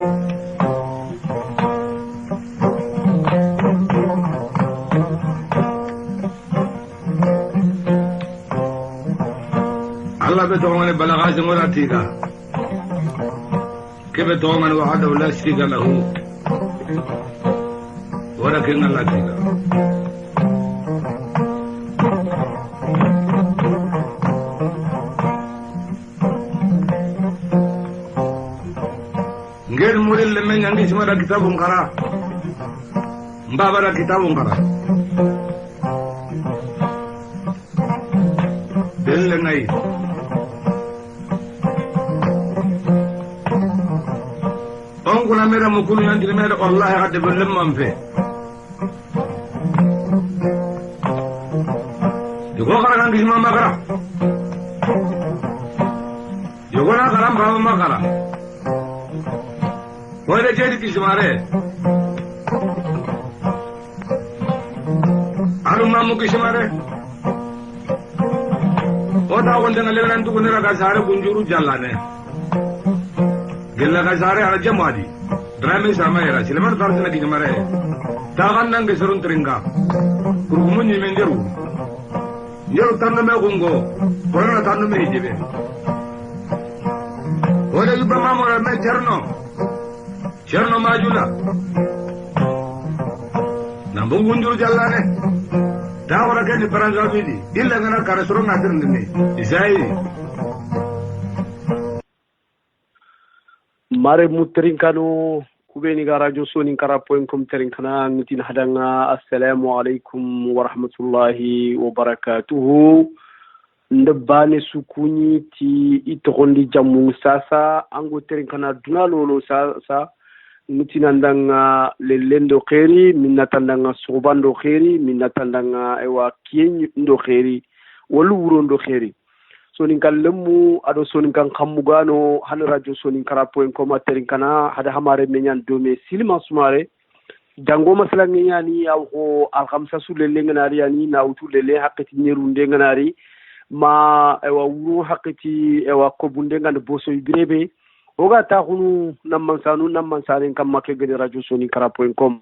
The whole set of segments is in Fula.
الله بتومن بلغات مراتيكا كيف تومن وحده لا شريك له ولكن الله تيكا غير مولل لمن عندي اسمه كتاب قرا مبابا كتاب قرا دل ناي أنقول أمير مكون ينتظر مير الله قد بلم من فيه يقول كلام عن كلمة ما كلام يقول كلام بابا ما كلام وإذا جيت كشماره أروم ما مكشماره وده أقول لنا لأن تكون رجال سارة كنجورو جلانه gella kasare ala jamadi drame sama era sileman tarsena ki jamare tagan nang geserun tringa kurumu ni menderu yeru tanna me gongo porana tanna me jebe oda yuba mamora me cherno majula nambu gunjuru jallane tawara ke ni paranza bidi illa ngana karasuru nadir ndini isai mare mutrinkano kubeni ga radio sonin kara.com trinkana ngutin hadanga assalamu alaikum wa rahmatullahi wa barakatuhu ndabane sukuni ti itogondi jamu sasa ango trinkana dunalolo sasa ngutin andanga lelendo kheri minatandanga sobando kheri minatandanga ewa kien ndo kheri wolu wuro ndo kheri sonin kan lemu ado sonin kan kamugano hal radio sonin kara.com aterinkana hada hamare menyan dome silma sumare dango masalangi yani aw ko alkhamsa sulele nganari yani nawtu lele hakati nyerunde nganari ma ewa wuru hakati ewa kobunde ngan boso ibrebe oga ta khunu nammansane kam make gede radio sonin kara.com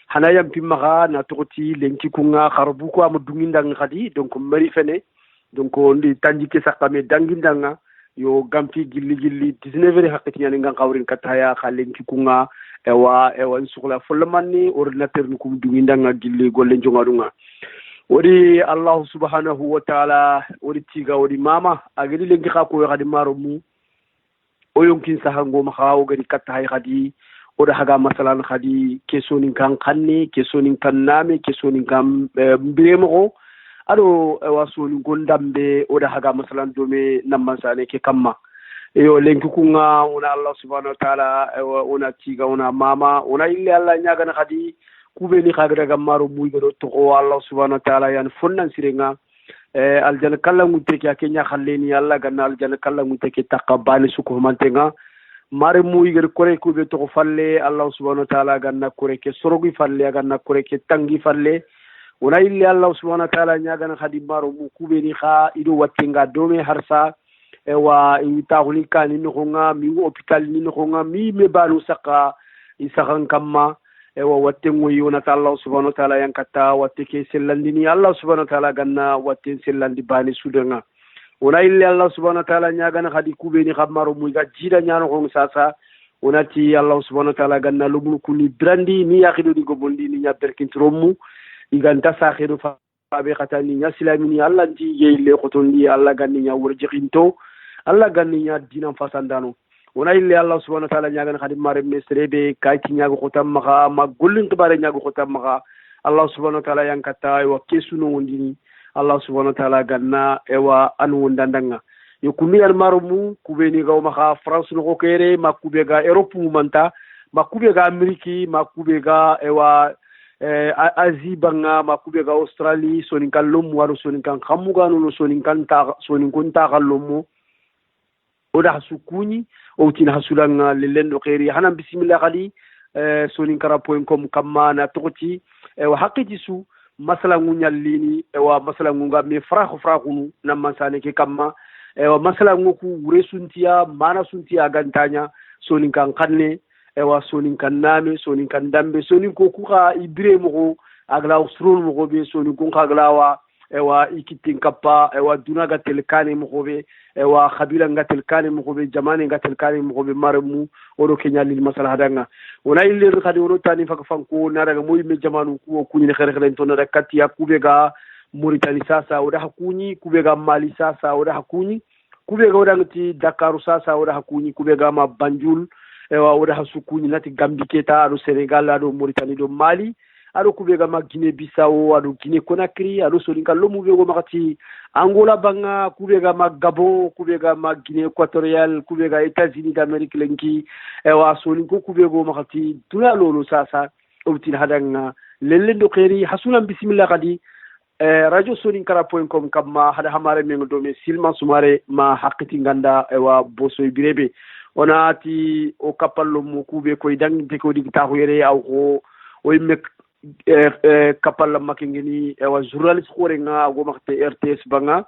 hana yam pimma na tokoti lenki kunga kharbu ko am dungindang khadi donc mari fene donc ndi tanjike sakame dangindanga yo gampi gilli 19 hakati yani ngan kawrin kataya khalen kikunga ewa nsukula fulmanni ordinateur nukum dungindanga gilli golle jongadunga wori allah subhanahu wa ta'ala wori tiga wori mama agedi lengi khako khadi maromu o yonkin sahango ma khawo gadi katay khadi oda haga masalan khadi kesonin kan khanni kesonin kan name kesonin kan mbiremo ado wasoni gondambe oda haga masalan dome nammansane ke kamma yo lenki kunga ona allah subhanahu wa ta'ala ona tiga ona mama ona ille allah nyaga na khadi kubeni khagra gamaro muy godo to allah subhanahu wa ta'ala yan fonnan sirenga aljana kallangu teke akenya khalleni allah ganna aljana kallangu teke taqabani suko mantenga mare muy gor kore kube to falle allah subhanahu wa ta'ala ganna kore ke sorogi falle ganna kore ke tangi falle wona ille allah subhanahu wa ta'ala nyagana khadi maro mu kubeni kha ido wattenga dome harsa ewa itaguli kani no nga mi hospital ni no nga mi me balu saka isakan kamma ewa wattengo yona ta allah subhanahu wa ta'ala yankata watteke sellandini allah subhanahu wa ta'ala ganna watten sellandi bani sudanga wona ille allah subhanahu wa ta'ala nyagana khadi kubeni khamaro mu ga jida nyano ko sasa wonati allah subhanahu wa ta'ala ganna lubul kuni brandi ni yakhido di gobondi ni nyabberkintromu iganta sakhiru fa be khatani nya silamini allah ndi yeyle khotondi allah ganni nya wurjixinto allah ganni nya dinan fasandano wona ille allah subhanahu wa ta'ala nyaga khadim mare mesrebe kayti nyago khotam maga ma gollin tibare nyago khotam maga allah subhanahu wa ta'ala yankata wa kesuno wondini allah subhanahu wa ta'ala ganna ewa anu wondandanga yokumi al marumu kubeni gaw maga france no kere makubega europe mumanta makubega ameriki makubega ewa azi banga makubega australie sonin kan lomu waru sonin kan khamuga no sonin kan ta sonin kun ta kallomo oda hasukuni o tin hasulanga lelendo khairi hanan bismillah khali sonin kara.com kamma na tokoti wa haqiti su masala ngunyallini wa masala ngunga me frakhu namman sane ke kamma wa masala nguku wure suntiya mana suntiya gantanya sonin kan kanne ewa sonin kan name sonin kan dambe sonin ko kuka ibire mo agla usrul mo be sonin ko aglawa ewa ikitin kappa ewa dunaga telkane mo be ewa khabila ngatel kane mo be jamane ngatel kane mo be marmu odo kenya lil masala hadanga wona ille khadi wono tani faka fanko naraga moy me jamanu ko kunni khere khere to na katti yakube ga Mauritanie sasa oda hakunyi kubega Mali sasa oda hakunyi kubega oda ngati Dakaru sasa oda hakunyi kubega ma Banjul ewa oda hasukunyi nati Gambie keta ado Senegal ado Mauritanie do Mali ado kubega ma Guinée Bissau ado Guinée Conakry ado soninka lomu bego makati Angola banga kubega ma Gabon kubega ma Guinée Équatoriale kubega États-Unis d'Amérique lenki ewa soninko kubego makati tuna lolo sasa obtin hadanga lelendo kheri hasunan bismillah kadi radio soninkara.com kamma hada hamare men do me silman sumare ma hakiti ganda ewa bosoy birebe onati o kapallo mo kube koy danginte ko digita ko yere aw ko o yimme kapalla makengeni ewa journaliste khore nga go makte RTS banga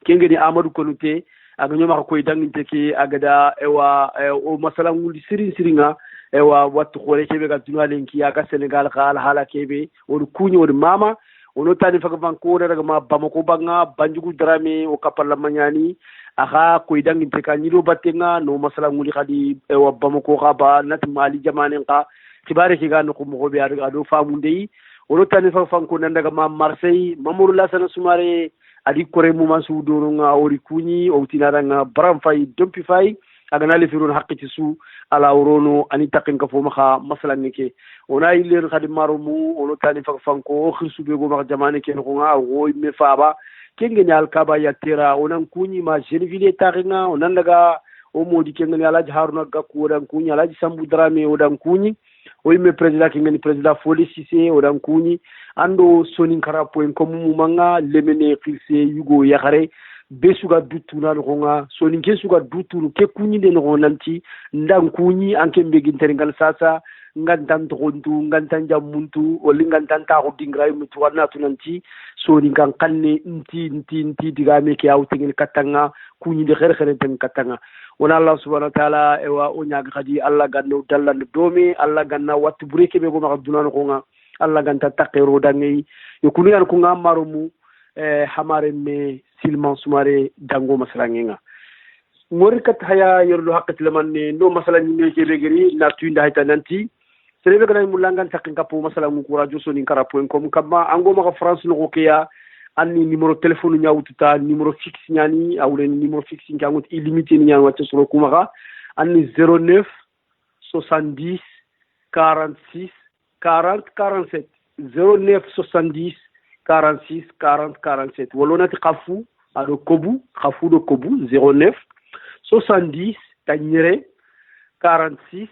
kengeni Amadou Konouté aga nyoma koy danginte ki agada ewa o masala ngul siringa ewa wattu khore kebe ga dunalenki aga Sénégal khala hala kebe o kunyi o mama ono tani faka Vancouver daga ma Bamako banga Banjugu Dramé o kapalla manyani aha ko idangi te ka nyiro batenga no masala nguli khadi wa Bamako khaba nat mali jamane ka kibare ki gano ko mo be ado famu ndey ono tani faka fanko daga ma Marseille Mamoudou Lassana Soumaré adi kore mu masu doro nga ori kunyi o tinara nga Bram Fay dompi fay aga nali firun haqqi su ala urono ani takin ka fo maka masala ngeke ona ilir khadi marumu ono tani fak fanko khirsu be go maka jamane ken ko nga o me faba kenge nyal kaba ya tera onan kunyi ma Genville taringa onan daga o modi kenge nyala haruna gakku odan kunyi alaji Sambu Dramé odan kunyi o me president kenge ni president Foli Cissé odan kunyi ando soninkara.com mu manga lemene khirse yugo yakhare besuga dutuna no nga soninke suga dutunu ke kunyi de no nanti ndan kunyi anke mbegi teringal sasa ngantan tontu ngantan jamuntu wali ngantan ta ko dingray mutu wana tunanti soninkan kanne nti diga me ke awtingin katanga kunyi de khere ten katanga wona Allah subhanahu wa ta'ala ewa o nyaga khadi Allah ganno dallan domi Allah ganna wattu bureke be go ma duna no nga Allah ganta takero dangi yokunu yan ko ngamarumu hamare me silman sumare dango masalangenga ngorikat haya yordo haqqat lamanne no masalan ni ke begeri na tuinda hayta nanti serebe kana mulangan takin kapo masalan ku radio soninkara.com kamma ango maka France no koya anni numéro téléphone nyawututa numéro fixe nyani awle numéro fixe ngangut illimité nyani wacce solo kumaka anni 09 70 46 40 47 09 70 46 40 47 wolonati kafu ado kobu kafu do kobu 09 70 tanyere 46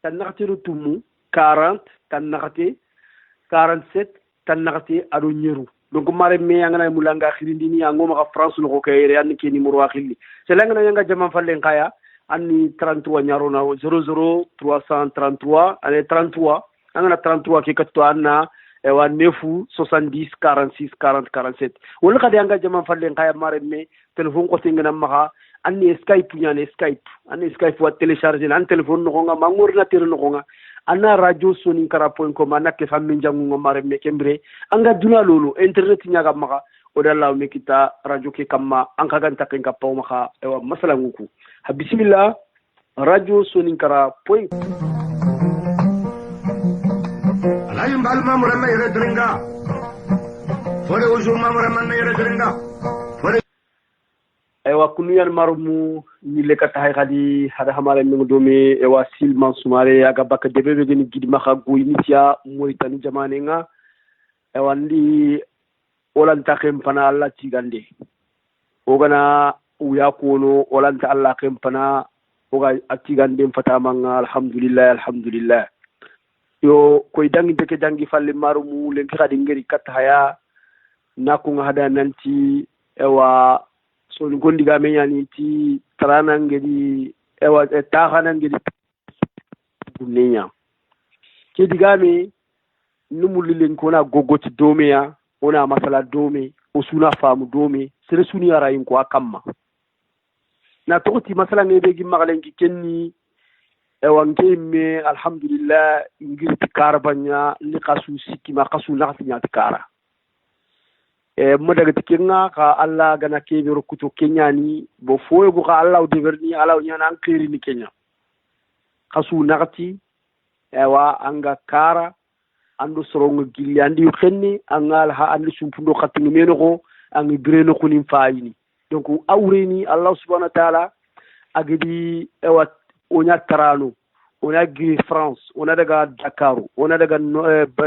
tanakati rutumu 40 tanakati 47 tanakati ado nyeru donc mare me yangana mulanga khirindini angoma ka France no ko kayre an ke numéro akhili selanga yanga jama fallen kaya anni 33 nyaro na 00 333 ane 33 angana 33 ke katto anna ewa 9 70 46 40 47 wala kadi anga jama fallen kaya mare me telephone ko tingana maka anni Skype nyane Skype wa télécharger an telephone no nga mangor na tir no nga anna radio soninkara.com anna ke fammi jangu mare me kembre anga duna lolo internet nyaga maka odalla me kita radio ke kamma anka ganta ken kappa maka ewa masala nguku ha bismillah radio soninkara.com alayin balma murama yere dringa fore ujuma murama yere dringa fore ewa kunuyan marumu ni lekata hay khadi hada hamare mi domi ewa silman sumare aga baka debebe geni gidi maka goynitia Mauritanie jamane nga ewa ndi olanta kempana Allah tigande ogana uya kono olanta Allah kempana oga atigande fatamanga alhamdulillah yo koy dangi deke dangi falle marumu lenki khadi ngeri kat haya nakunga hada nanti ewa so gondi ga menyani ti tarana ngedi ewa taxana ngedi bunenya ke digame numuli len kona gogoti dome ya ona masala dome usuna famu dome sere suni ara yin ko akamma na toti masala ngebe gi magalenki kenni ewa ngeme alhamdulillah ngirti karabanya ni kasu sikima kasu nakati nyati kara modaga tikenga ka alla gana kebe rokuto kenyani bo foyo go ka alla de verni alla nyana an kiri ni kenya kasu nakati ewa anga kara ando sorongo gilli andi xenni angal ha andi sumpundo khatingi meno ko angi bireno kunim fayini donc awreni allah subhanahu wa ta'ala agidi ewa onya tarano ona giri France ona daga Dakar ona daga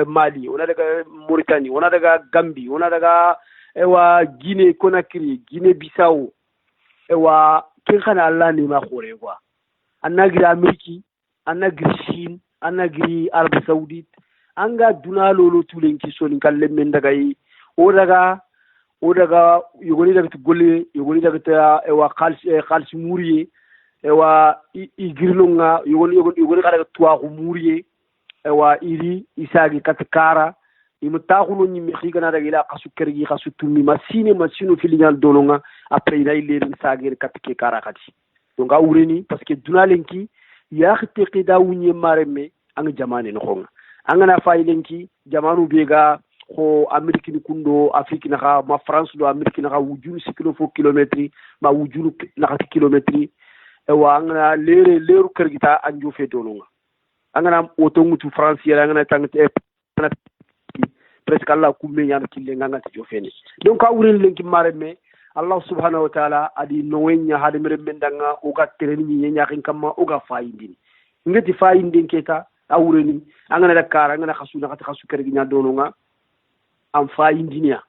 Mali ona daga Mauritanie ona daga Gambie ona daga ewa Guinée Conakry Guinée Bissau ewa kin kana Allah ne ma khore kwa annagiri Ameriki annagiri Chine annagiri Arabie Saoudite anga duna lolo tulenki sonin kalle men daga yi o daga yogoni daga golle yogoni daga ewa khalis muriye ewa igirlonga yogoni kada tuwa ko muriye ewa iri isagi katkara imtaxuno ñimme xigana daga ila xasu kergi xasu tummi masino filiñal dononga après ina ilerin sagir katke kara xati donc a wureni parce que dunalenki yaxite qida wuñe mareme anga jamane no xonga angana fayilenki jamanu bega ko Amerique ni kundo Afrique naxa ma France do Amerique naxa wujunu sikilo fo kilométre ma wujunu naxa kilométre ewa angana leru kergita anjo fe dononga angana oto ngutu France yara angana tangte presque Allah kumme nyana kille nganga ti jofeni donc a wuren lenki mareme Allah subhanahu wa ta'ala adi nowenya hade mere mendanga o ga tereni ni nyakin kamma o ga fayindini ngati fayindin keta a wureni angana dakara angana khasu kergi nya dononga am fayindinia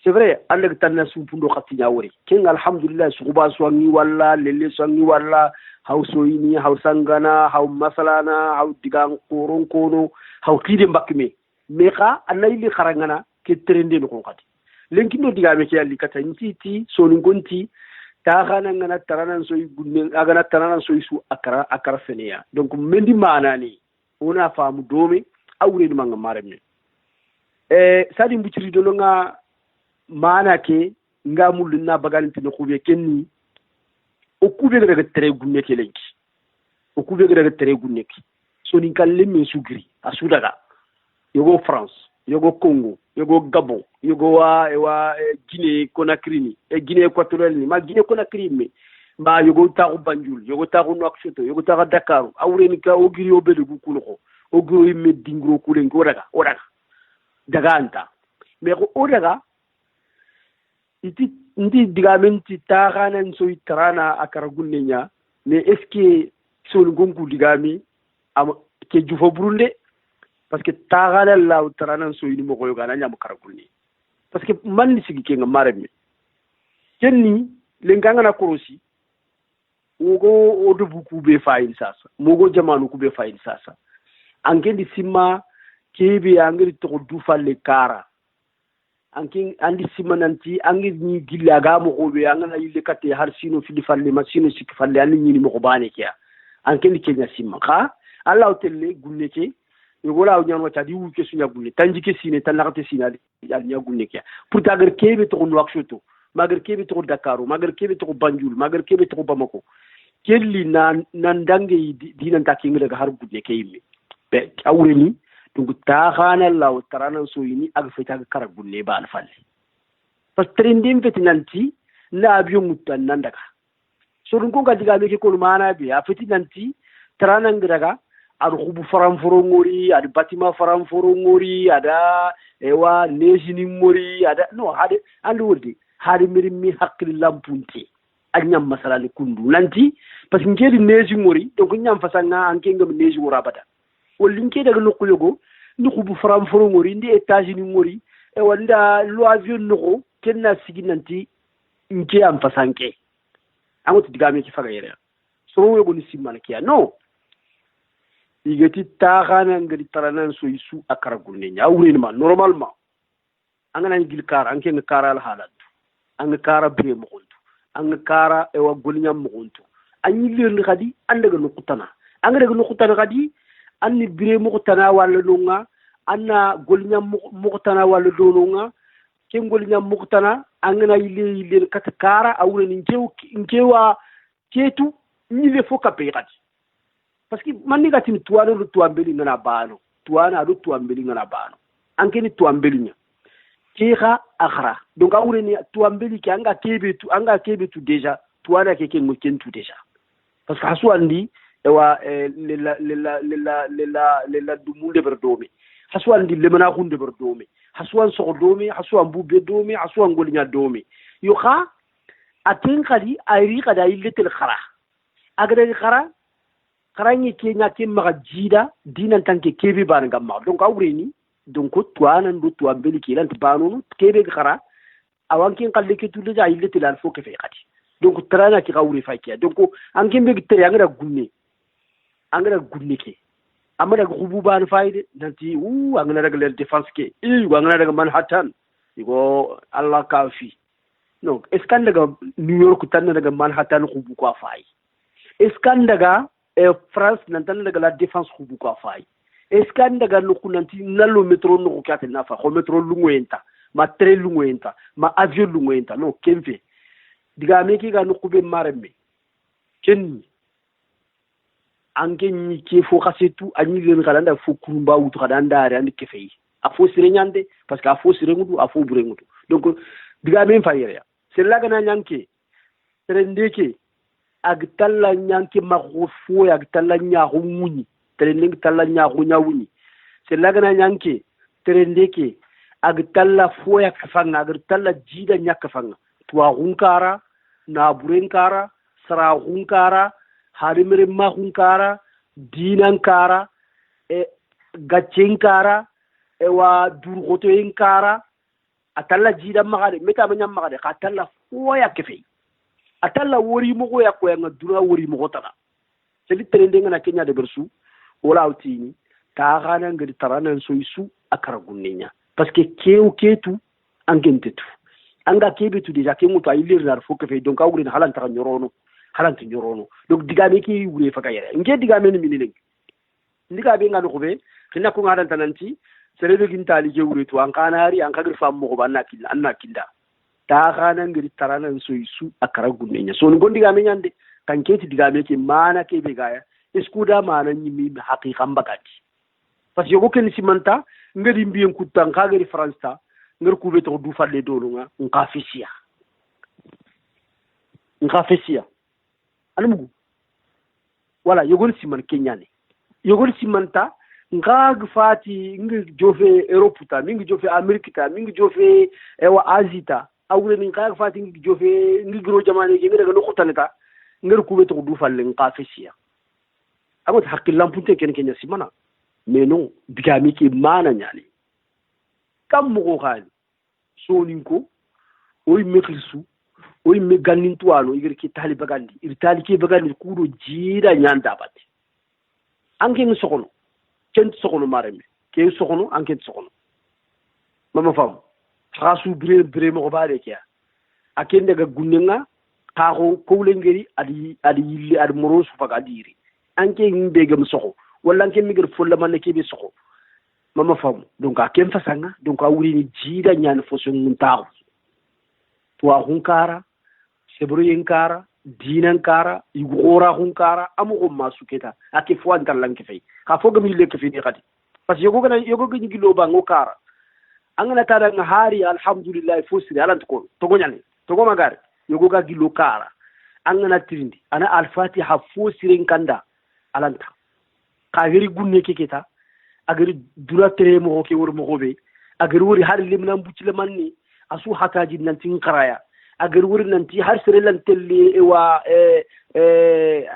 c'est vrai Allah tanna sumpundo khatinya wori ken alhamdulillah suba swangi walla lelle swangi walla hawsoyini hawsangana haw masalana haw digan qoron kono haw kide mbakme meka anayli kharangana ke trende no khati lenkindo digame ke yalli kata ntiti soni gonti ta khana ngana taranan soy gunne agana taranan soy su akara feniya donc mendi manani ona famu dome awre ni manga maremne sadi mbuciri do nga mana ke nga mul na bagalenti no khube kenni o kube daga tere gunne ke lenki o kube daga tere gunne ki soni kalle men sugri asudaga yogo France yogo Congo yogo Gabon yogo wa Guinée Conakry ni Guinée équatoriale ni ma Guinée Conakry me ma yogo taxu Banjul yogo taxu Nouakchott yogo taxu Dakar awreni ka o giri o bele bu kulo o giri me dingro kulen ko daga anta mais ko o daga iti ndi digamenti taxanan soy tarana akara gunnenya mais est ce que sol gonku digami am ke jufo burunde parce que taxana law taranan soy ni mo ko yoga na nyam karagunni parce que man ni sigi ke nga mareme kenni le nganga na korosi wogo odo buku be fayil sasa mogo jamanu ku be fayil sasa angendi simma kebe angiri to du falle kara ankin andi simananti angir ni gilla ga mo ko be angana yille katte har sino fili falle ma sino sik falle an ni mo ko bane kiya anken ni kenya simma ka Allah telle gunne ke yogola o nyano tadi wu ke sunya gunne tanji ke sine tan nakate sina ya nya gunne kiya pour tagar kebe to Nouakchott magar kebe to Dakar magar kebe to Banjul magar kebe to Bamako kelli nan dange dinan takinga daga har gunne ke yimme be awreni donc taxana law taranan soyini ag feta kara gunne ba alfalle parce que trendim feti nanti na abiyo mutan nandaga so dun ko gadiga be ko mana be a feti nanti taranan graga ad khubu faram foro ngori ad batima faram foro ngori ada ewa nejini ngori ada no hade andu wodi hade miri mi hakli lampunti ak nyam masala le kundu nanti parce que ngeli neji ngori donc nyam fasanga anke ngam neji wora bata wolinke daga nokku yogo nuku bu faram foro ngori ndi États-Unis ngori e wanda lo avion noko kenna siginanti nke am fasanke amoti digame ki faga yere so yogo ni simman kiya no igeti taxana ngari taranan so isu akara gunne nya awre ma normalement angana ngil kara anke ngara al halatu ang kara bre mo gontu ang kara e wa golnyam mo gontu anyi lerni khadi andaga nokutana andaga nokutana khadi anni bire mo tana wala lunga anna golnyam mo tana wala donunga ken golnyam mo tana angana ile katakara awre ni ngewa ketu ni le foka pe kati parce que manni gatin tuwana do tuambeli ngana bano tuwana do tuambeli ngana bano ankeni tuambeli nya kiha akhra donc awre ni tuambeli ki anga kebe tu déjà tuwana ke ken mo kentu déjà parce que hasu andi ewa lela dumule berdome hasu andi lemana hunde berdome hasu an so dome hasu an bube dome hasu an golnya dome yo kha atin khadi ayri khada illetel khara agada khara kharani ke nya ke maga jida dinan tanke kebe ban gamma donc awreni donc tuanan do tuambeli ki lan banunu kebe khara awankin kalle ke tulle ja illetel al fo ke fe khadi donc trana ki gawri fakiya donc ankin be tere angara gunne ke amara gubu ban fayde nanti angana daga le défense ke angana daga Manhattan igo Allah kafi donc est ce kan daga New York tan daga Manhattan gubu ko fay est ce kan daga France nan tan daga la défense gubu ko fay est ce kan daga no kunanti nalo metro no ko na fa ko metro lungoenta ma train lungoenta ma avion lungoenta no kemfe diga meki ga nukube maremme ken anke ni ke fo khasetu ani len kalanda fo kurumba wutu kada ndare andi kefei a fo sire nyande parce que a fo sire ngudu a fo bure ngudu donc diga men fayere c'est là gana nyanke rendeke ag talla nyanke ma fo ag talla nyahu muni trending talla nyahu nyawuni c'est là gana nyanke rendeke ag talla fo yak fanga ag talla jida nyak fanga tuwa hunkara na burenkara sara hunkara harimere ma hunkara dinankara gachenkara wa durgoto enkara atalla jida magade meta banya magade atalla foya kefe atalla wori mo ya ko nga dura wori mo tana seli trende ngana Kenya de bersu wala outini ta gana ngadi tarana so isu akara gunninya parce que ketu angentetu anga kebe tu déjà kemu to aylir nar fo kefe donc awri na halanta nyorono donc digame ki wure fa kayere nge digame ni minine ndiga be ngano ko be kina ko ngada tananti sere do gintali je wure to an kanari an kagir fam mo ko banna killa anna kinda ta khana ngiri tarana so isu akara gunenya so ngo digame nyande kan keti digame ki mana ke be gaya iskuda mana nyimi haqiqa mbagati parce que yogo ken simanta ngari mbiyen kutan kagiri france ta ngar kube to du falle dolunga nkafesia almugu wala yogon siman kenyane yogon simanta ngag fati ngi jofe Europe ta mingi jofe America ta mingi jofe ewa Azita awre min ngag fati ngi jofe ngi gro jamane ke ngi daga no khotaneta ngar kube to du falle nkafesia amot hakki lampunte ken kenya simana mais non bigami ki mana nyali kam mo khali soninko oy mekrisu oy me gannintuano igir ki tali bagandi ir tali ki bagandi kudo jira nyanda bati anke ngi sokono ken sokono mareme ke sokono anke sokono mama fam khasu bre mo baade kiya akende ga gunnenga ka ko lengeri adi yille adi morosu faga adiri anke ngi gam soko wala anke mi gir folla man ke be soko mama fam donc a ken fasanga donc a wuri ni jida nyane fo so muntaw to hunkara sebro yenkara dinankara igora hunkara amu masuketa ake fo antar lanke fay ka fo gami lek fi ni khadi parce que yogo gni gilo ba ngokara angana tada nga hari alhamdulillah fo siri alant ko to gonyane to go magare yogo ga gilo kara angana tirindi ana al-fatiha fo siri kanda alanta ka gari gunne keketa agari dura tere mo ke wor mo gobe agari wori har limna mbuci le manni asu hataji nanti qaraya agari wori nanti har sere lan telli wa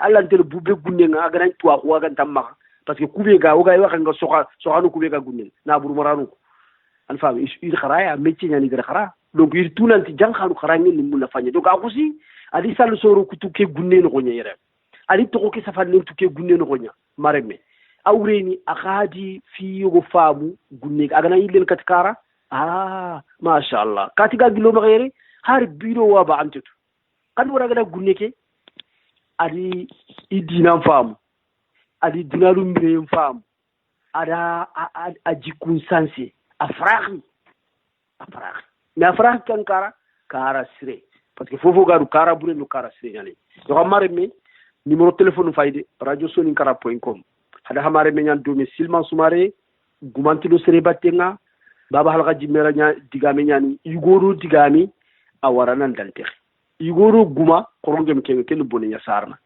allan tel bubbe gunne nga agara tuwa ko ga tamma parce que kube ga o ga wax nga soxanu kube ga gunne na buru maranu an fam il qaraya metti nyani gara khara donc il tunanti jankhanu khara ngin ni mun fanya donc akusi ali sal soro kutu ke gunne no gonya yere ali to ko ke safal len tuke gunne no gonya mareme awreni akadi fi yogo famu gunne agana yilen katkara ma sha Allah katiga gilo magere har biro wa ba antetu kan wara gada gunne ke adi idina famu adi dinaru mbire famu ada ajikun sanse afrahi na afrahi kan kara sire parce que fofo garu kara bure no kara sire yani to mareme numéro téléphone fayde radio soninkara.com hada hamare me nyan do me silman sumare gumantido sere battenga baba halga jimera nya digame nyani igoro digami awara nan dalter igoro guma korongem ken boni nya sarna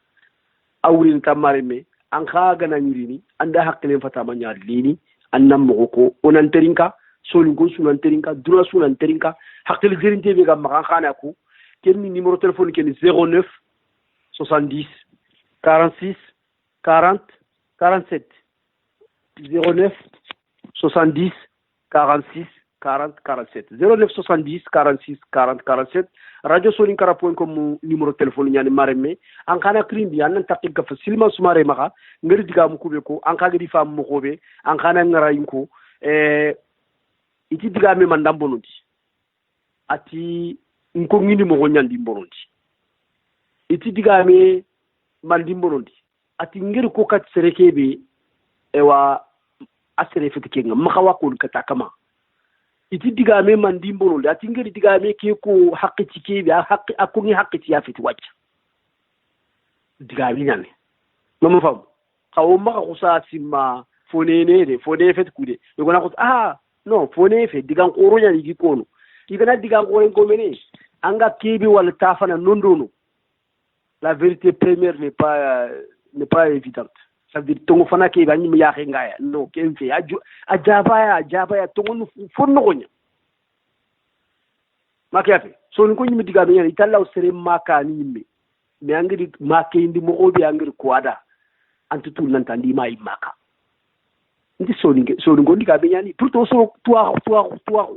awrin tamare me an khaga na nyirini anda hakkelen fatama nya lini annam moko onan terinka solingo sunan terinka dura sunan terinka hakkel jerinte be gam ma khana ko ken numéro téléphone ken 09 70 46 40 47 09 70 46 40 47 09 70 46 40 47 radio soninkara.com numéro téléphone ñani maremme an kana krindi an takki ka facilement sumare maka ngari diga mu kube ko an kaga di fam mo kobe an kana ngara yinko iti diga me mandam bonundi ati nko ngini mo nyandi bonundi iti diga me mandim bonundi ati ngiri ko kat serekebe ewa asere fitike ngam makawa ko kata kama iti digame man dimbono da tingari digame ke ko haqqi ke bi haqqi akuni haqqi ya fiti wacca digame nyane mama fam kawo maka kusa simma fonene de fone fet kude yugo na ko no fone fe digan qoro nyani gi kono igana digan qoro ko mene anga kebi wala tafana nondono la vérité première n'est pas évidente. Ça veut dire tongo fana ke bani mi yaxe ngaya no ken fe ajaba tongo fonno gonya makiafe so ko nyimi diga be nyani talla sere maka ni mi me angiri make indi mo obi angiri kwada antutu nan tandi mai maka ndi so ngo diga be nyani tout so toi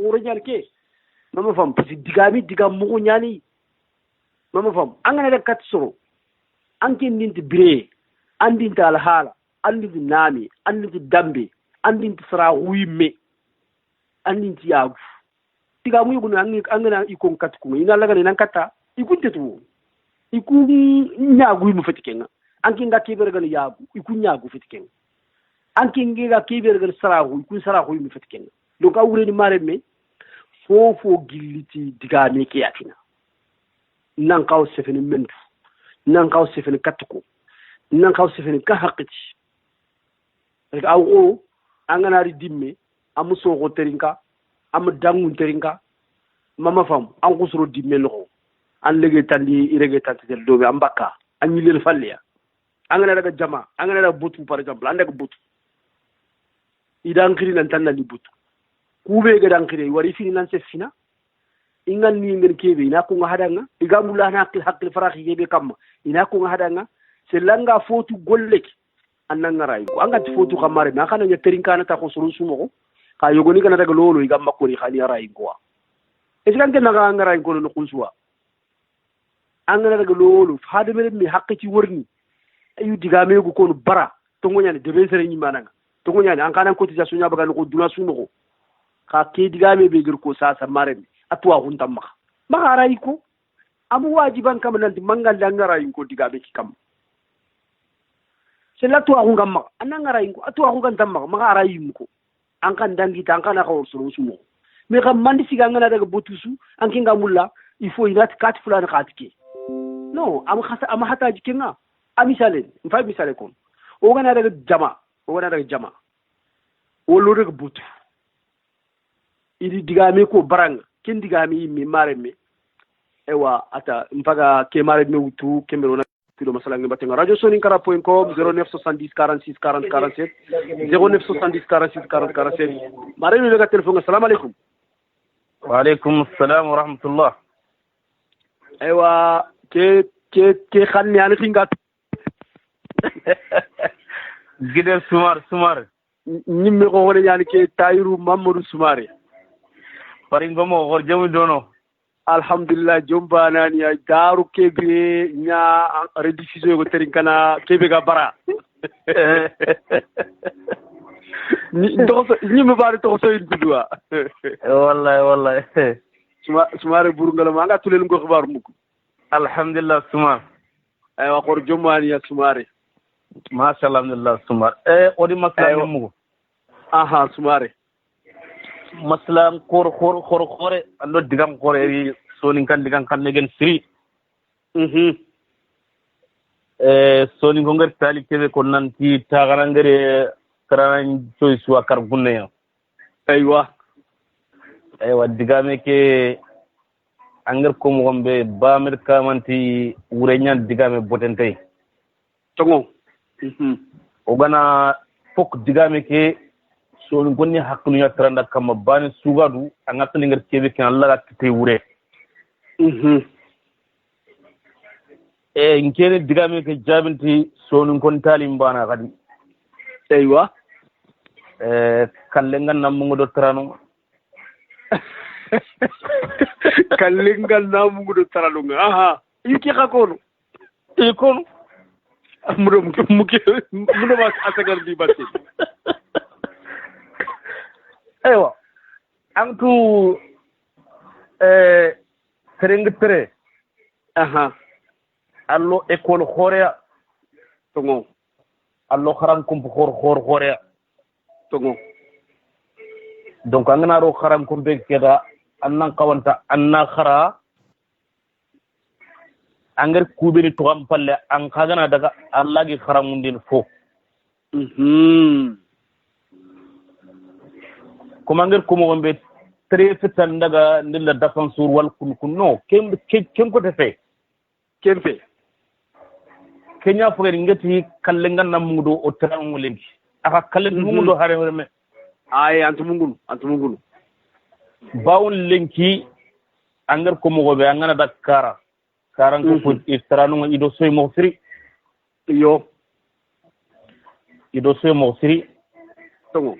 oro nyani ke mama fam pisi diga mo nyani mama fam angana de kat soro anke ndinti bire andinta alhala andinti nami andinti dambe andinti sara wimme andinti yagu tiga mu yuguna angana ikon katku ina laga nan kata ikunte tu iku nyagu mu fetikenga anki nga kibergal yagu iku nyagu fetikenga anki nga kibergal sara iku sara mu fetikenga donc awure ni mareme fofo gilliti diga me ke yatina nan kaw sefeni mendu nan kaw sefeni katku nan kaw sefeni ka haqqiti rek awo angana ri dimme am so ko terinka am dangun terinka mama fam an kusuro dimme lo an lege tandi irege tandi del dobe am bakka an yilel falliya angana daga jama angana daga butu par exemple an daga butu idan kiri nan tan li butu kube ga dan kiri wari fini nan se fina ingan ni ngir kebe ina ko hadanga igamula na haqqil farahi kebe kam ina ko hadanga selanga fotu golleki annan ngaray ko anga fotu kamare na kana nyaterinka na ta ko suru sumo ka yogoni kana daga lolo igam makori khani ray ko eskan na ga ngaray ko no kunsuwa anga daga lolo faade mere mi haqqi worni ayu digame go ko no bara to ngonya ne debe sere ni mananga to ngonya ne an kana cotisation nya baga ko duna sumo ko ka ke digame be gir ko sa mare atwa hunta maka ray ko amu wajiban kam nan mangal da ngaray ko digame ki kam c'est là toi on gamma ananga inko atwa ko ganta ma ara yimko an kan dangi tan kana ko suru sumo me kam mandi siga ngana daga botusu an kinga mulla il faut inat kat fulana khatike no am hata jikenga amisalen mfa misale kon o gana daga jama o lo daga botu idi digame ko baranga ken digame mi mareme ewa ata mpaga ke mareme wutu kemero kilo masala ngi batenga radio soninkara.com 09 70 46 40 47 09 70 46 40 47 mare mi daga telephone assalamu alaikum wa alaikum assalam wa rahmatullah aywa ke xanni ani finga gide sumar ñimme ko wona ñani ke tayiru mamadou soumare pari ngomo ko jamu dono alhamdulillah jomba nani ya daru kebe nya rediffusion ko terinkana kebe ga bara ni me bare to so indua wallahi sumare burungala ma nga tulen ngo xibar muko alhamdulillah sumar ay wa ko jomba ni ya sumare ma sha Allah alhamdulillah sumar odi masala muko aha sumare maslam khore ando digam khore ri sonin kan digan kan legen siri soni ko ngar tali kebe ko nanti tagana ngare karan choy suwa karbunne ya aywa digame ke angar ko mo gombe ba mer kamanti wurenyan digame botentay tongo o gana fok digame ke soni gonni hakku ya taranda kam bani sugadu angatni ngar kebe ke Allah ga te wure nkene digame ke jabinti soni kon talim bana gadi aywa kallenga namungo do tarano kallenga namungo do tarano aha iki kakono ikono muke ba asagar di batte aywa antu tere aha allo école khorea tongo allo kharan kum khorea tongo donc angana ro kharan kum be keda annan kawanta anna khara angar kubeni to am palle an kagana daga Allah gi kharam mundin fo kuma angar kuma wonbe très fitan daga ndilla défenseur wal kun no kem ko tefe kempe kenya fogere ngati kallenga namudo o tran wolengi aka kallen mungudo hare me ay antu mungulu bawon lenki angar ko mo gobe angana dakara karan ko istranu ido soy mo siri yo ido soy mo siri tongo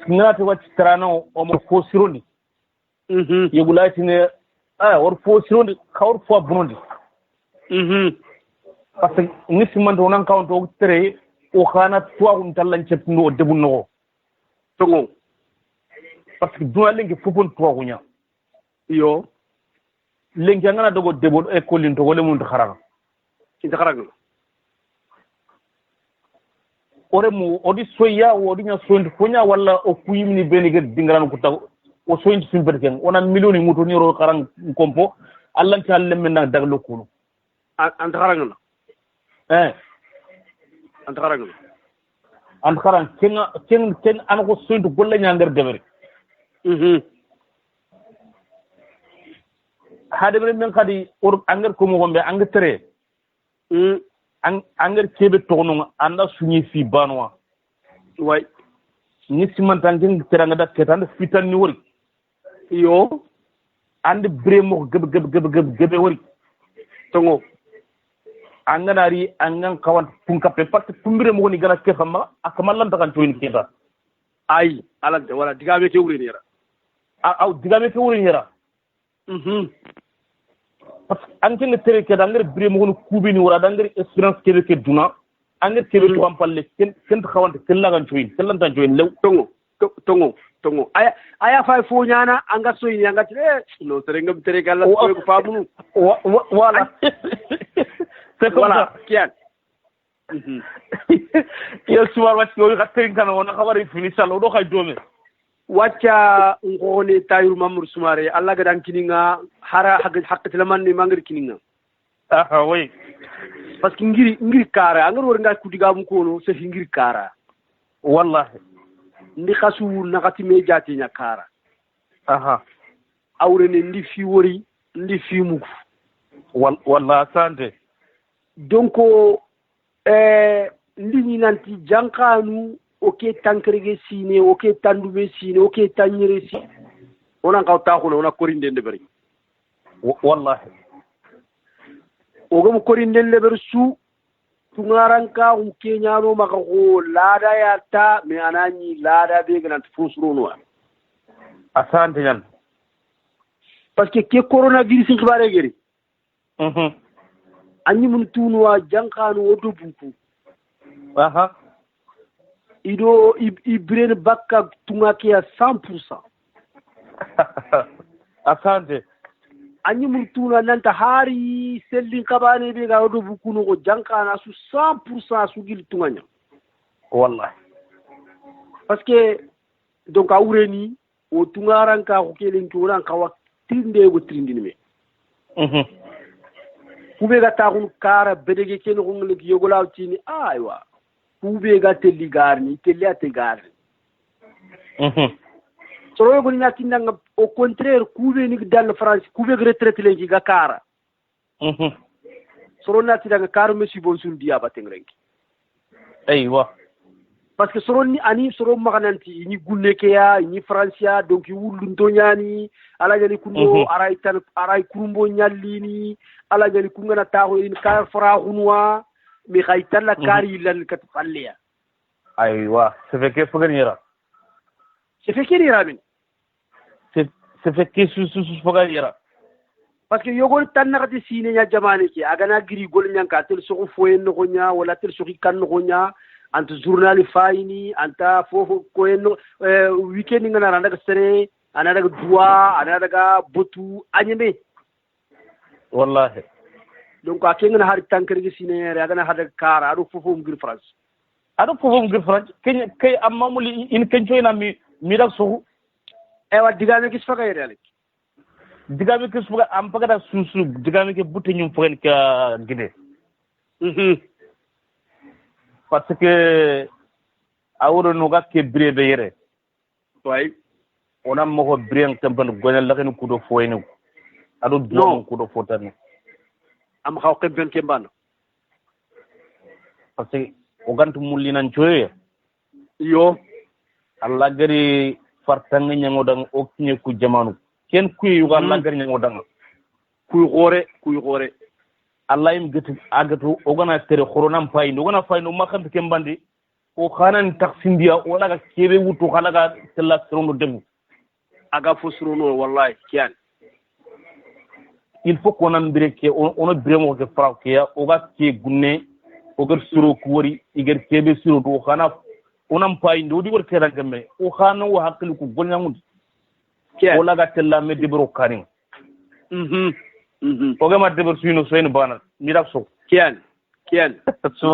ngati wat stranu o mo fo sironi yegulati ne war fo sironi kawr fo bonondi parce que nisi man to nan kawnto tere o khana tuwa tallan cepno debunno tongo parce que duna lengi fofon tuwa kunya yo lengi ngana dogo debon école into wala mun kharaga inta kharaga ore mu odi soya odi nya sondi fonya wala o kuyimni benige dingaran ko taw o soyndi fim berken ona millioni muto ni ro kharan kompo allah ta lemme na daglo kunu anta kharaga anta kharaga an kharan ken an ko soyndi golle nyangar debere hademre men kadi or anger ko mo gombe anger tere anger kebe tono anda sunyi fi banwa way ni simantan ngin teranga da ketan fitan ni wori yo and bremo gebe wori tongo anganari angan kawan punkape parce pumbire mo ni gana ke xama akamallan ta kan toyin keta ay alante wala digame ke wuri nira aw digame ke wuri nira parce an ken tere ke dangar bremo ko kubini wala dangar experience kebe ke duna angar kebe to am palle ken xawante ken la gan toyin ken lan tan toyin lew tongo aya fay fo nyana anga soyini anga tere no tere ngam tere galla ko faamu wala c'est comme voilà ça kian yo suwar wacce yo ka terin kana wona xabari fini salo do xay dome wacca ngone tayur mamour soumare Allah ga dan kininga hara hakati laman ni mangir kininga oui parce que ngiri kara angar wor nga kudiga mu ko no se ngiri kara wallahi ndi khasu nakati me jati nya kara awre ne ndi fi wori ndi fi mu wallahi sante donc ndi ni nanti jankanu oke tankrege sine oke tandube sine oke tanyere si ona ka ta ko ona korinde ndebere wallahi ogam korinde ndebere su tungaranka ukenyano maka ko lada ya ta me anani lada be ganat fusruno asante yan parce que ke coronavirus khibare geri anyi mun tunwa jankanu wodo buku ido ibrene bakka tungaki à 100%. Asante. Anyi mun tuna nanta hari sellin kabane be ga wodo buku no jankana su 100% su gil tunganya. Wallahi. Parce que donc awreni o tungaran ka ko kelen to ran ka wa tinde go trindini me. kube ga taxun kara bedege ken xungle ki yogolaw tini aywa kube ga telli garni telli ate garni soro yogoni nati nanga au contraire kube ni dal France kube ga retraite lengi ga kara soro nati daga kara messi bon sun diya batengrenki aywa parce que soro ni ani soro magananti ni gunne ke ya ni francia donc wulun to nyani ala jali kuno aray kurumbo nyallini ala jali kungana taxo in kar fra hunwa mi khaytan la kari lan kat falliya aywa c'est fait que foganira min c'est fait que su foganira parce que yogol tan nakati sine nya jamane ki agana giri gol nyanka tel so foyen no nya wala tel so kan no nya anta journal fayni anta fofo koyen weekend ngana randa ka sere ana daga duwa ana daga botu anyeme wallahi donc a kenga har tankere gi sine ya gana hada kara adu fofo ngir France kenya kay amma muli in kencho ina mi dak so wa digame ki sfaga yere ale digame ki sfaga am pagada susu digame ki butte nyum fogen ka gide parce que awro no ga ke brebe yere way ona mo ko brien tamban gonal la ken kudo foyni adu do kudo fotani am xaw xeben ke ban parce que o gantu mulli nan joye yo alla gari fartanga nyango dang o kinye ku jamanu ken kuy yu alla gari nyango dang kuy gore alla im gatu agatu o gana tere khoronam fay no gana fay no makam ke mbandi o khanan taksindia o laga kebe wutu khalaga tella srono demu aga fosrono wallahi kian il faut qu'on ambreke on a vraiment que frauke o ga ke gunne o gar suro ko wori igar kebe suro do khana onam pay ndo di wor kera gamme o khana wa hakli ko golnamud o laga tella me debro karin o ga ma debro suino soyno bana mirak so kian so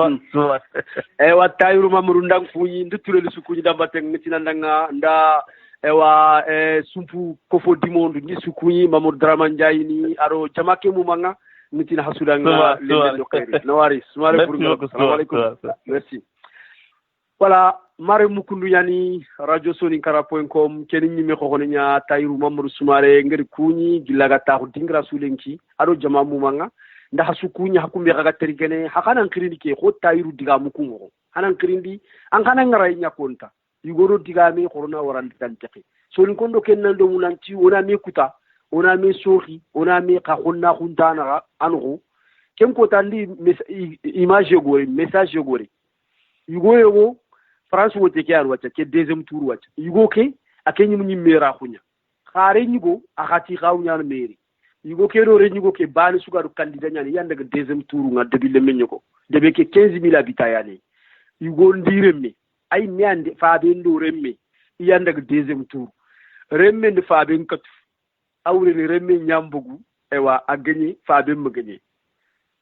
wa tayru mamru ndang fuyi ndutule sukuji dambate ngitina ndanga nda ewa sumpu kofo dimondu ni sukuyi Mamour Draman Ndiaye ni aro jamake mumanga nitina hasudanga lendo khairi nawari sumare pour assalamu alaykum merci voilà mare mukundu yani radio soninkara.com keni nyime khokone nya Tayru Mamadou Soumaré ngari kuñi gilaga taxu dingra sulenki aro jama mumanga nda hasukunya hakumbe kaga terigene hakana nkirindi ke ko Tayru diga mukungo hanan kirindi an kana ngara nya konta yugoro digami corona waran tanteki sonin kondo kennan do mulanti ona me kuta ona me sohi ona me ka khonna khuntana ango kem ko tandi image gore message gore yugo yogo France wote ke arwacha ke deuxième tour wacha yugo ke akenyi munyi mera khunya khare nyugo akati khawnya na meri yugo ke do re nyugo ke bani suga do candidat nyani yanda ga deuxième tour nga debi le menyoko debe ke 15000 habitants yani yugo ndiremme ay miande faabe ndo remme yanda ga deuxième tour remme de faabe katu awre ni remme nyambugu ewa agani faabe magani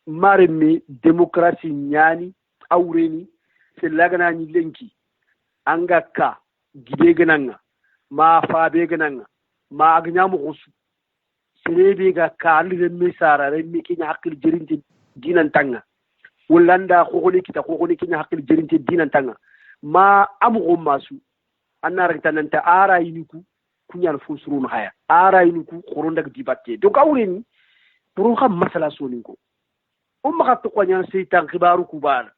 maremme démocratie nyani awre ni se lagana ni lenki anga ka gide gananga ma faabe gananga ma agnyaamu xusu serebe ga ka remme sara remme kinya hakil jerinte dinan tanga wulanda khogoni kita khogoni kinya hakil jerinte dinan tanga ma amu masu anara tananta ara yiniku kunyan fusrun haya ara yiniku khoronda dibatte donc awreni pour xam masala soninko umma to kwanya seytan khibaru kubana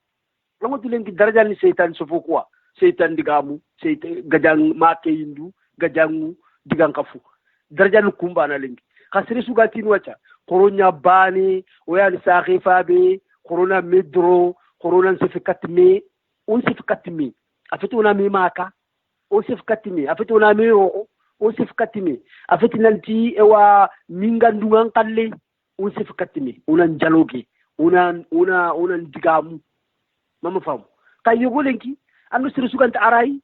lango dilenki darajal ni seytan sofo quoi seytan digamu seytan gajang make yindu gajangu digan kafu darajal kumbana lengi khasri sugati wacha khoronya bani oyali sakhifa be khorona medro khorona sefikatme on sif katimi afeti ona mi maka o sif katimi afeti ona mi roko o sif katimi afeti nanti ewa mingandungan kalle o sif katimi ona njaloge ona digamu mama fam kay yogolenki anu sire suganta arai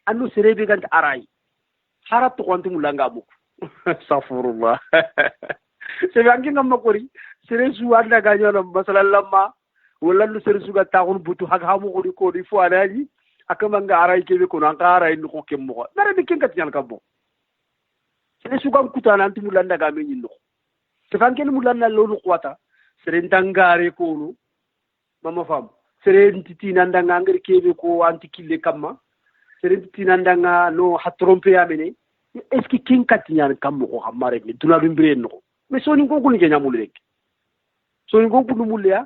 anu sirebe ganta arai harat to kontu mulanga bu safurullah se bangi ngam makori sire su wanda ganyo masala lamma wala lu sere suga taxun butu hak hamu ko di fo anaji akama nga aray kebe ko nan aray ni ko kemmo dara bi kenkat nyal kabbo sere suga kutana antu mulanda ga men nyino te fanken mulanda lolu kwata seren tangare kono mama fam seren titinandanga ngir kebe ko anti kille kamma seren titinandanga no ha tromper amene est ce que kin katinyar kammo ko xamare ni duna dum bire no mais soni ko ni kenya mul rek soni ko ko mul ya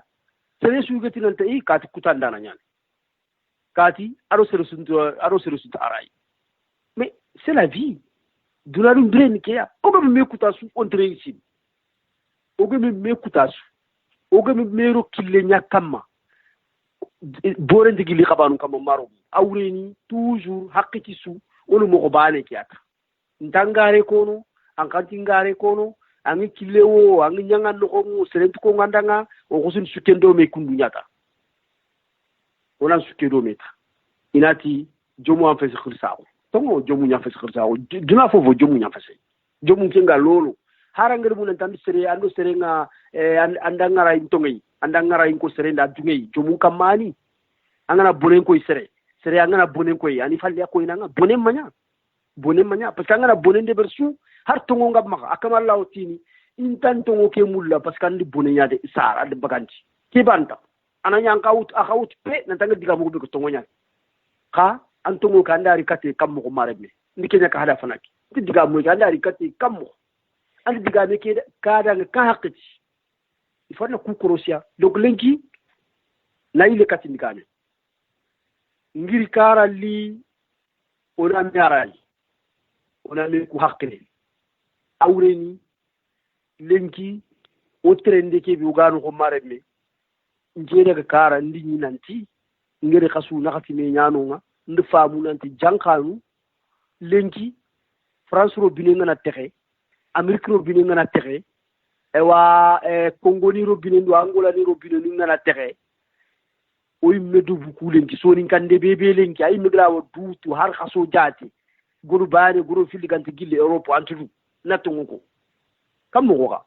seren sugati nan tay kati kutandana nyane kati aro sere sunto arai mais c'est la vie duna dum bire ni kya o go me kuta su contre ici o go me kuta su o go me mero kille nyakamma boren digi li xabanu kam maro awreni toujours haqqiti su wonu mo ko bane kiyata ntangare kono an kanti ngare kono an kilewo an nyanga no ko mu serenti ko ngandanga o ko sun sukendo me kundu nyata wala sukendo meta inati jomu an fesi khirsawo tongo jomu nya fesi khirsawo dina fofo jomu nya fesi jomu kenga lolo harangere mun tan sere ando sere nga andanga ra intongi andanga ra inko sere nda dungei jomu kamani angana bonen ko sere angana bonen ko ani falle ko inanga bonen manya parce que angana bonen de bersu har tongo ngab maka akama law tini intan tongo ke mulla parce que andi bonen yaade sara de baganti ke banta ananya akawut pe nantanga diga mo be ko tongo nyaade ka an tongo ka ndari kate kam ko marebe ndikenya ka hada fanaki diga mo ka ndari kate kam andi diga me ke ka da ka hakati il faut na ku korosia donc lenki na ile kati ndikane ngiri kara li ona miarali ona me ku hakkile awreni lenki o trende ke bi uganu ko marebe njere ka kara ndi ni nanti ngere khasu nakati me nyano nga ndu famu nanti jankanu lenki France ro bine ngana texe Amerique ro bine ngana texe ewa Congo ni ro bine ndo Angola ni ro bine ngana texe oy medu buku lenki soni kande bebe lenki ay megra wo dutu har khaso jati guru baane guru fili ganti gille Europe antu natungo ko kam mo ko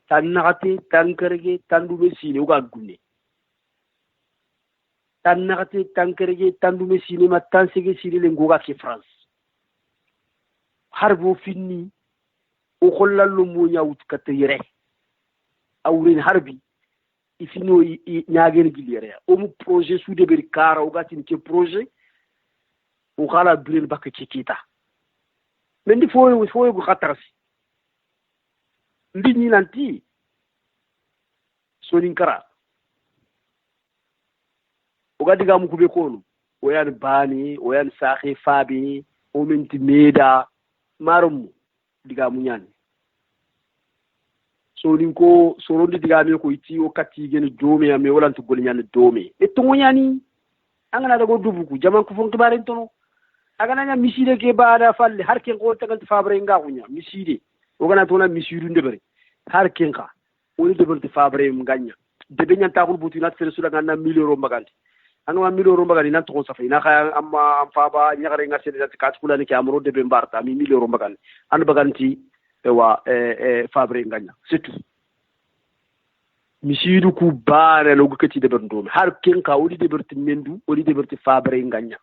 tan nakati tan kerege tan du mesine uga gunne tan nakati tan kerege tan du mesine ma tan sege sire le ngoga ke France harbo finni o kollallo mo nyawut katire awrin harbi ifino nyagen gilere o mu projet sous de berkara o gatin ke projet o khala bril bakki kita mais ndi fo go khatarsi ndi ni nanti soninkara o gadi gamu kube kono o yan bani o yan sahi fabi o minti meda marum diga mu nyani soninko sorondi diga me ko iti o katti gene dome ame wala to gol nyani dome e to nyani angana dago dubuku jaman ko fonki bare tono agana nya miside ke baada falle har ken ko tagal fabre nga kunya miside o gana to na misidu ndebere har ken ka o ni debere fabre nganya de be nyanta ko butu na tere sula ganna miloro maganti anwa miloro magani nan to safa ina kha amma am faba nyagare nga sede kat kula ni ke amro de be mbarta mi miloro magani an baganti ewa fabre nganya surtout misidu ku baare lo gukati de berndome har ken ka wodi de berti mendu wodi de berti fabre nganya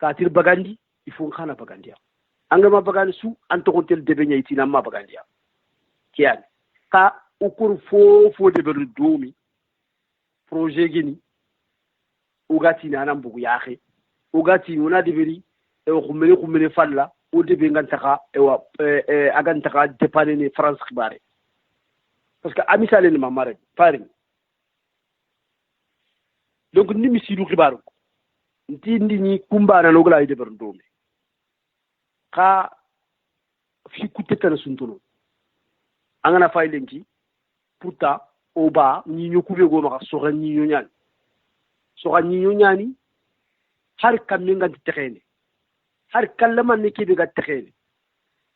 katir bagandi il faut khana bagandi angama bagandi su an to hotel de benya itina ma bagandi kiyan ka ukur fo de berndome projet gini ugati na nan bugu yaxe ugati wona de beri e khumene falla o de be ngantaka ewa agantaka dépendre ni France khibare parce que amisale ni mamare faring donc ni misidu khibaru ndi ni kumbana no gala ide berndome ka fi kuteta na suntono angana faylenki pourtant oba ni nyokube go maka soxa ni nyonyani har kamne nganti texene har kallama ne kebe ga texene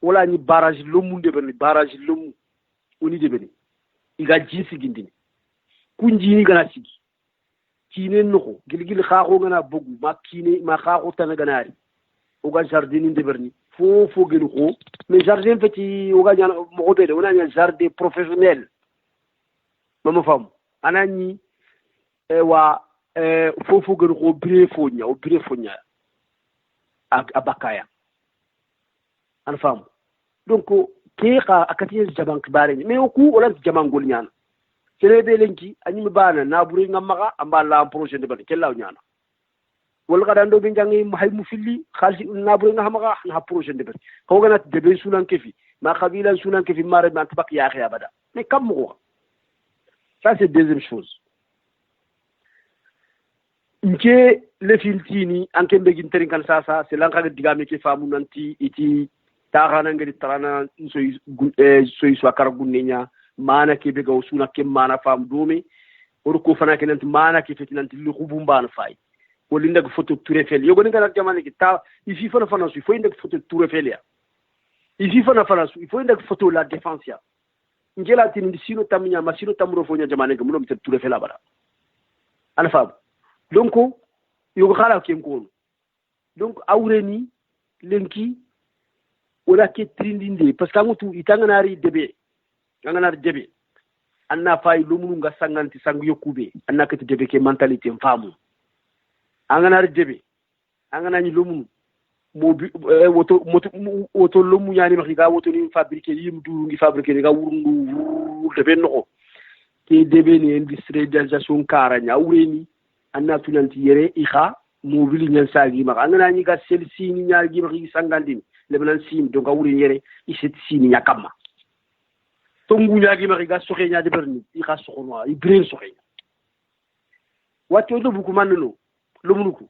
wala ni barrage lomu ndebeni barrage lomu oni debeni iga jisi gindini kunjini gana sigi kine noko gilgil xaxo gana bogu ma kine ma xaxo tana ganari oga jardin ndeberni fo gelu ko mais jardin feti oga nyana mo bede wona nya jardin professionnel mama fam anani wa fo gelu ko bire fonya abakaya an fam donc ke ka akati jaban kibare mais o ku wala jaman gol nyana sele be lenki anyi bana na buri ngamaga amba la projet de bari kella nyana wala kada ndo be jangi hay mu filli khalsi na buri ngamaga na projet de bari ko gana de be sunan kefi ma qabila sunan kefi mare ma tabak ya akhi abada mais kam mo ça c'est deuxième chose nke le filtini anke be ginteri kan sasa c'est lanka digame ke famu nanti iti taxana ngedi tarana soy so akara gunnenya mana ke be gaw suna ke mana fam dumi or ko fana ke nanti mana ke feti nanti li xubu mbana fay ko li ndag photo touré fel yogo ngana jamane ki ta ifi fana fana su fo ndag photo touré fel ya ifi fana fana su fo ndag photo la défense ya ngela tin ndi sino taminya masino tamro fo nya jamane ke muno mi touré fel abara ana fam donc yogo xala ke ngol donc awreni lenki wala ke trindinde parce que amutu itanganari debe anganari debe anna fay lumunu nga sanganti sangu yokube anna ke debe ke mentalité famu anganari debe anganani lumunu mobi woto lumu yani ma ga woto ni fabriquer yim du ngi fabriquer ga wurundu debe no ke debe ni industrialisation karanya awreni anna tunanti yere ikha mobili nyen sagi ma anganani ga selsi ni nyaar gi ma sangandini lebanan sim donc awuri yere isit sini yakama to ngunya gi ma ga soxe nya de berni i xa soxno i brin soxe wati do buku manno lo munuko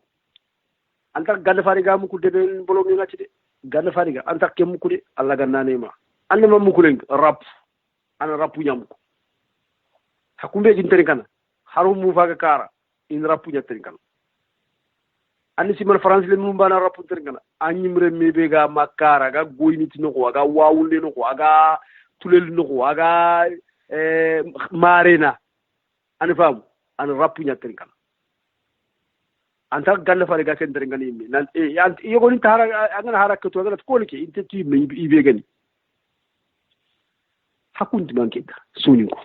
anta ganda fariga mu ko de ben bolo ngi ngati de ganda fariga anta kem ko de alla ganna ne ma ande ma mu ko len rap ana rapu nyam ko hakumbe din teri kana haru mu faga kara in rapu nya teri kana andi siman france le mum bana rapporter ngana anyimre mebe ga makara ga goyni tino ko ga wawulde no ko aga tulel no ko aga marena an fam an rapu nya trin kana anta ganda fare ga sen trin ngani mi nan yogo ni tara angana haraka to ga ko leke inteti me ibe gani hakundi manke soni ko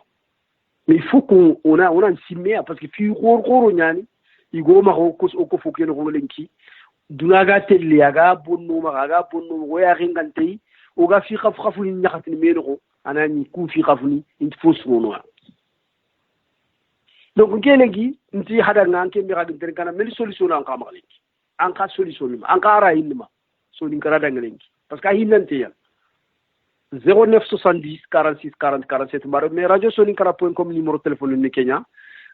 mais il faut qu'on on a simé parce que fi goro nyani igoma ko fokeno ko lenki dunaga telli aga bonno maga bonno woya ringantei oga fi khafu ni nyakati meno ko anani ku fi khafuni int fosmono donc ngelengi nti hada nganke mi ragin ter kana mel solution an ka malenki an ka solution mi an ka ara inma so ni kara dangalenki parce que hinante ya 0970 46 40 47 maro mais radio sonincara.com numéro téléphone ni Kenya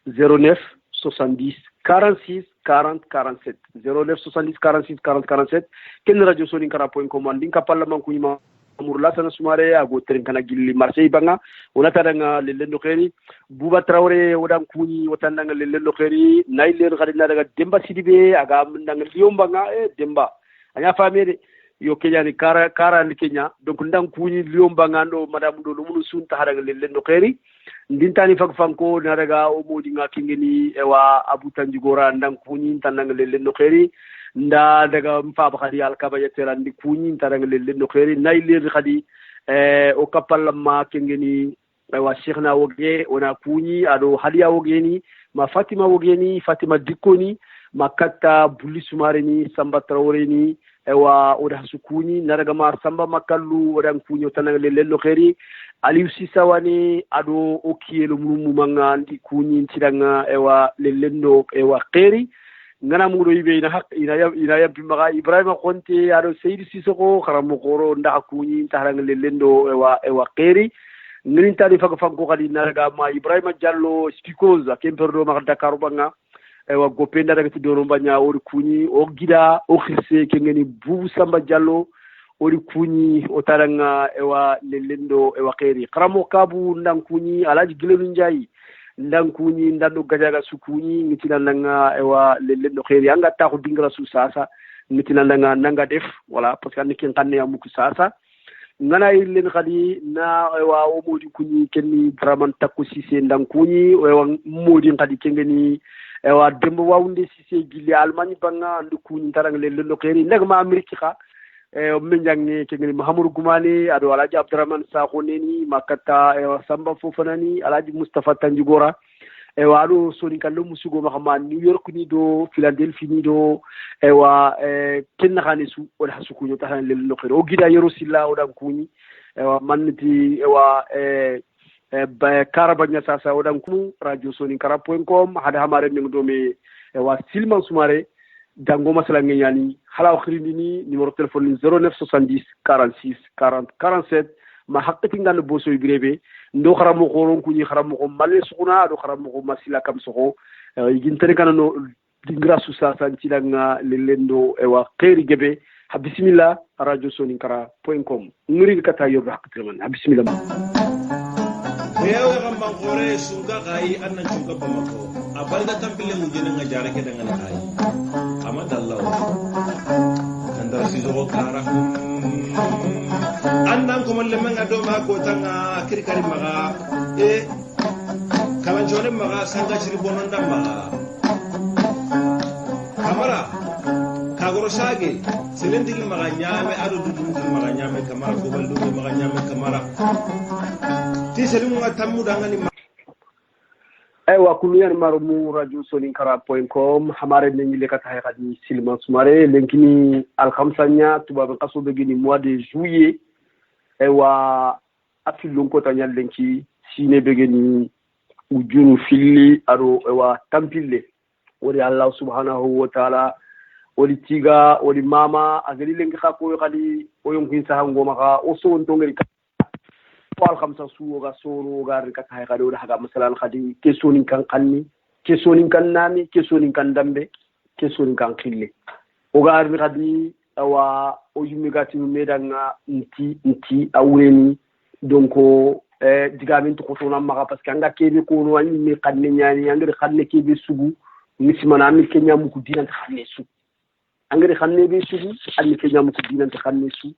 09 70 46 40 47 09 70 46 40 47 ken radio sonincara.com andin ka parlement ku yima murla sana sumare ago tren kana gilli marché banga wala tadanga lelendo kheri buba traoré wadan kuni watandanga lelendo kheri nailen khadina daga demba sidibe aga ndanga liyombanga demba anya famede yo kenyani kara ni Kenya donc ndang kuni liyombanga ndo madam do lumunu sunta hadaga lelendo kheri ndintani fanko na daga o modi nga kingeni ewa abutanji gora ndang kuni tananga lelendo kheri nda daga mfaba khadi alkaba yetera ndi kuni tananga lelendo kheri nailen khadi o kapalama kingeni ewa sheikhna woge ona kuni ado hadiya wogeni ma Fatima wogeni Fatima dikoni makata bulisumareni samba traoreni ewa oda sukuni naraga ma samba makallu odan kunyo tananga lello kheri aliou sisawani ado okiyelo murumu manga ndi kuni ntidanga ewa lelendo ewa kheri ngana mudo yibe ina hak ina yampi maga Ibrahima Konte ado Seydou Sissoko kharamo koro nda kuni ntaranga lelendo ewa kheri ngini tani fanko khadi naraga ma Ibrahima Diallo spikoza kemperdo ma Dakar banga ewa gopenda daga tidoro mbanya ori kuni o gida o khirse kengeni bubu Samba Diallo ori kuni o taranga ewa lelendo ewa kheri kramo kabu ndang kuni alaji gilelu njai ndang kuni ndando gajaga sukuni ngitina nanga ewa lelendo kheri anga ta ko dingra su sasa ngitina nanga def voilà parce que aniki kanne amuku sasa ngana len khadi na ewa o modi kuni kenni draman takku sise ndang kuni ewa modi khadi kengeni ewa dembo wawunde sise gili almani banga ndu kuni tarang lelendo kheri ndagma amerika menjangi kengeni Mahamoudou Goumani ado Alaji Abdurrahman Sakho neni makata ewa Samba Fofanani Alaji Mustafa Tanjigora ewa ado soni kallo musugo makama New York ni do Philadelphia ni do ewa kenna khanisu wala hasukunyo tahan lelendo kheri o gida yero silla o dan kuni ewa manti ewa karabanya sasa odan ku radio soninkara.com hada hamare mi domi wa silman sumare dango masala ngani hala khirindini numéro téléphone 0970 46 40 47 ma haqqati ngal boso birebe ndo xaramu xoron ku ñi xaramu ko malé sukuna do xaramu ko masila kam soko yigin tane kana no dingra su sa santi nga lelendo e wa khairi gebe ha bismillah radio soninkara.com ngiri kata yo haqqati man ha bismillah Rewa kan bangkore suka kai annan suka bamako abalda tampile mu jene ngajare ke dengan kai amat Allah andar si zo kara annan ko malle man ado ma ko tanga kirkari maga kalan jone maga sanga ciri bonon dam maga kamara kagoro sage selendigi maga nyame ado dudum maga nyame kamara ko baldu maga nyame kamara aywa kuluyan marumu radio soninkara.com hamare nengi le kata hayadi silman sumare lenkini alkhamsanya tubabe kaso begini mois de juillet aywa afilon ko tanyal lenki sine begini ujunu filli aro aywa tampille wori allah subhanahu wa ta'ala woli tiga woli mama agari lenki khako khadi oyong hinsa hango maka oso ontongeri wal khamsa suuga soro gar ka tay gado da haga masalan khadi kesonin kan kanni kesonin kan nami kesonin kan dambe kesonin kan khille o gar mi khadi awa o yumi gati mi medanga nti awreni donc digamin to khotona maga parce que anga kebe ko no wani mi kanne nyani anga khanne kebe sugu mi simana mi kenya mu ko dinanta khanne su anga khanne be sugu ani kenya mu ko dinanta khanne su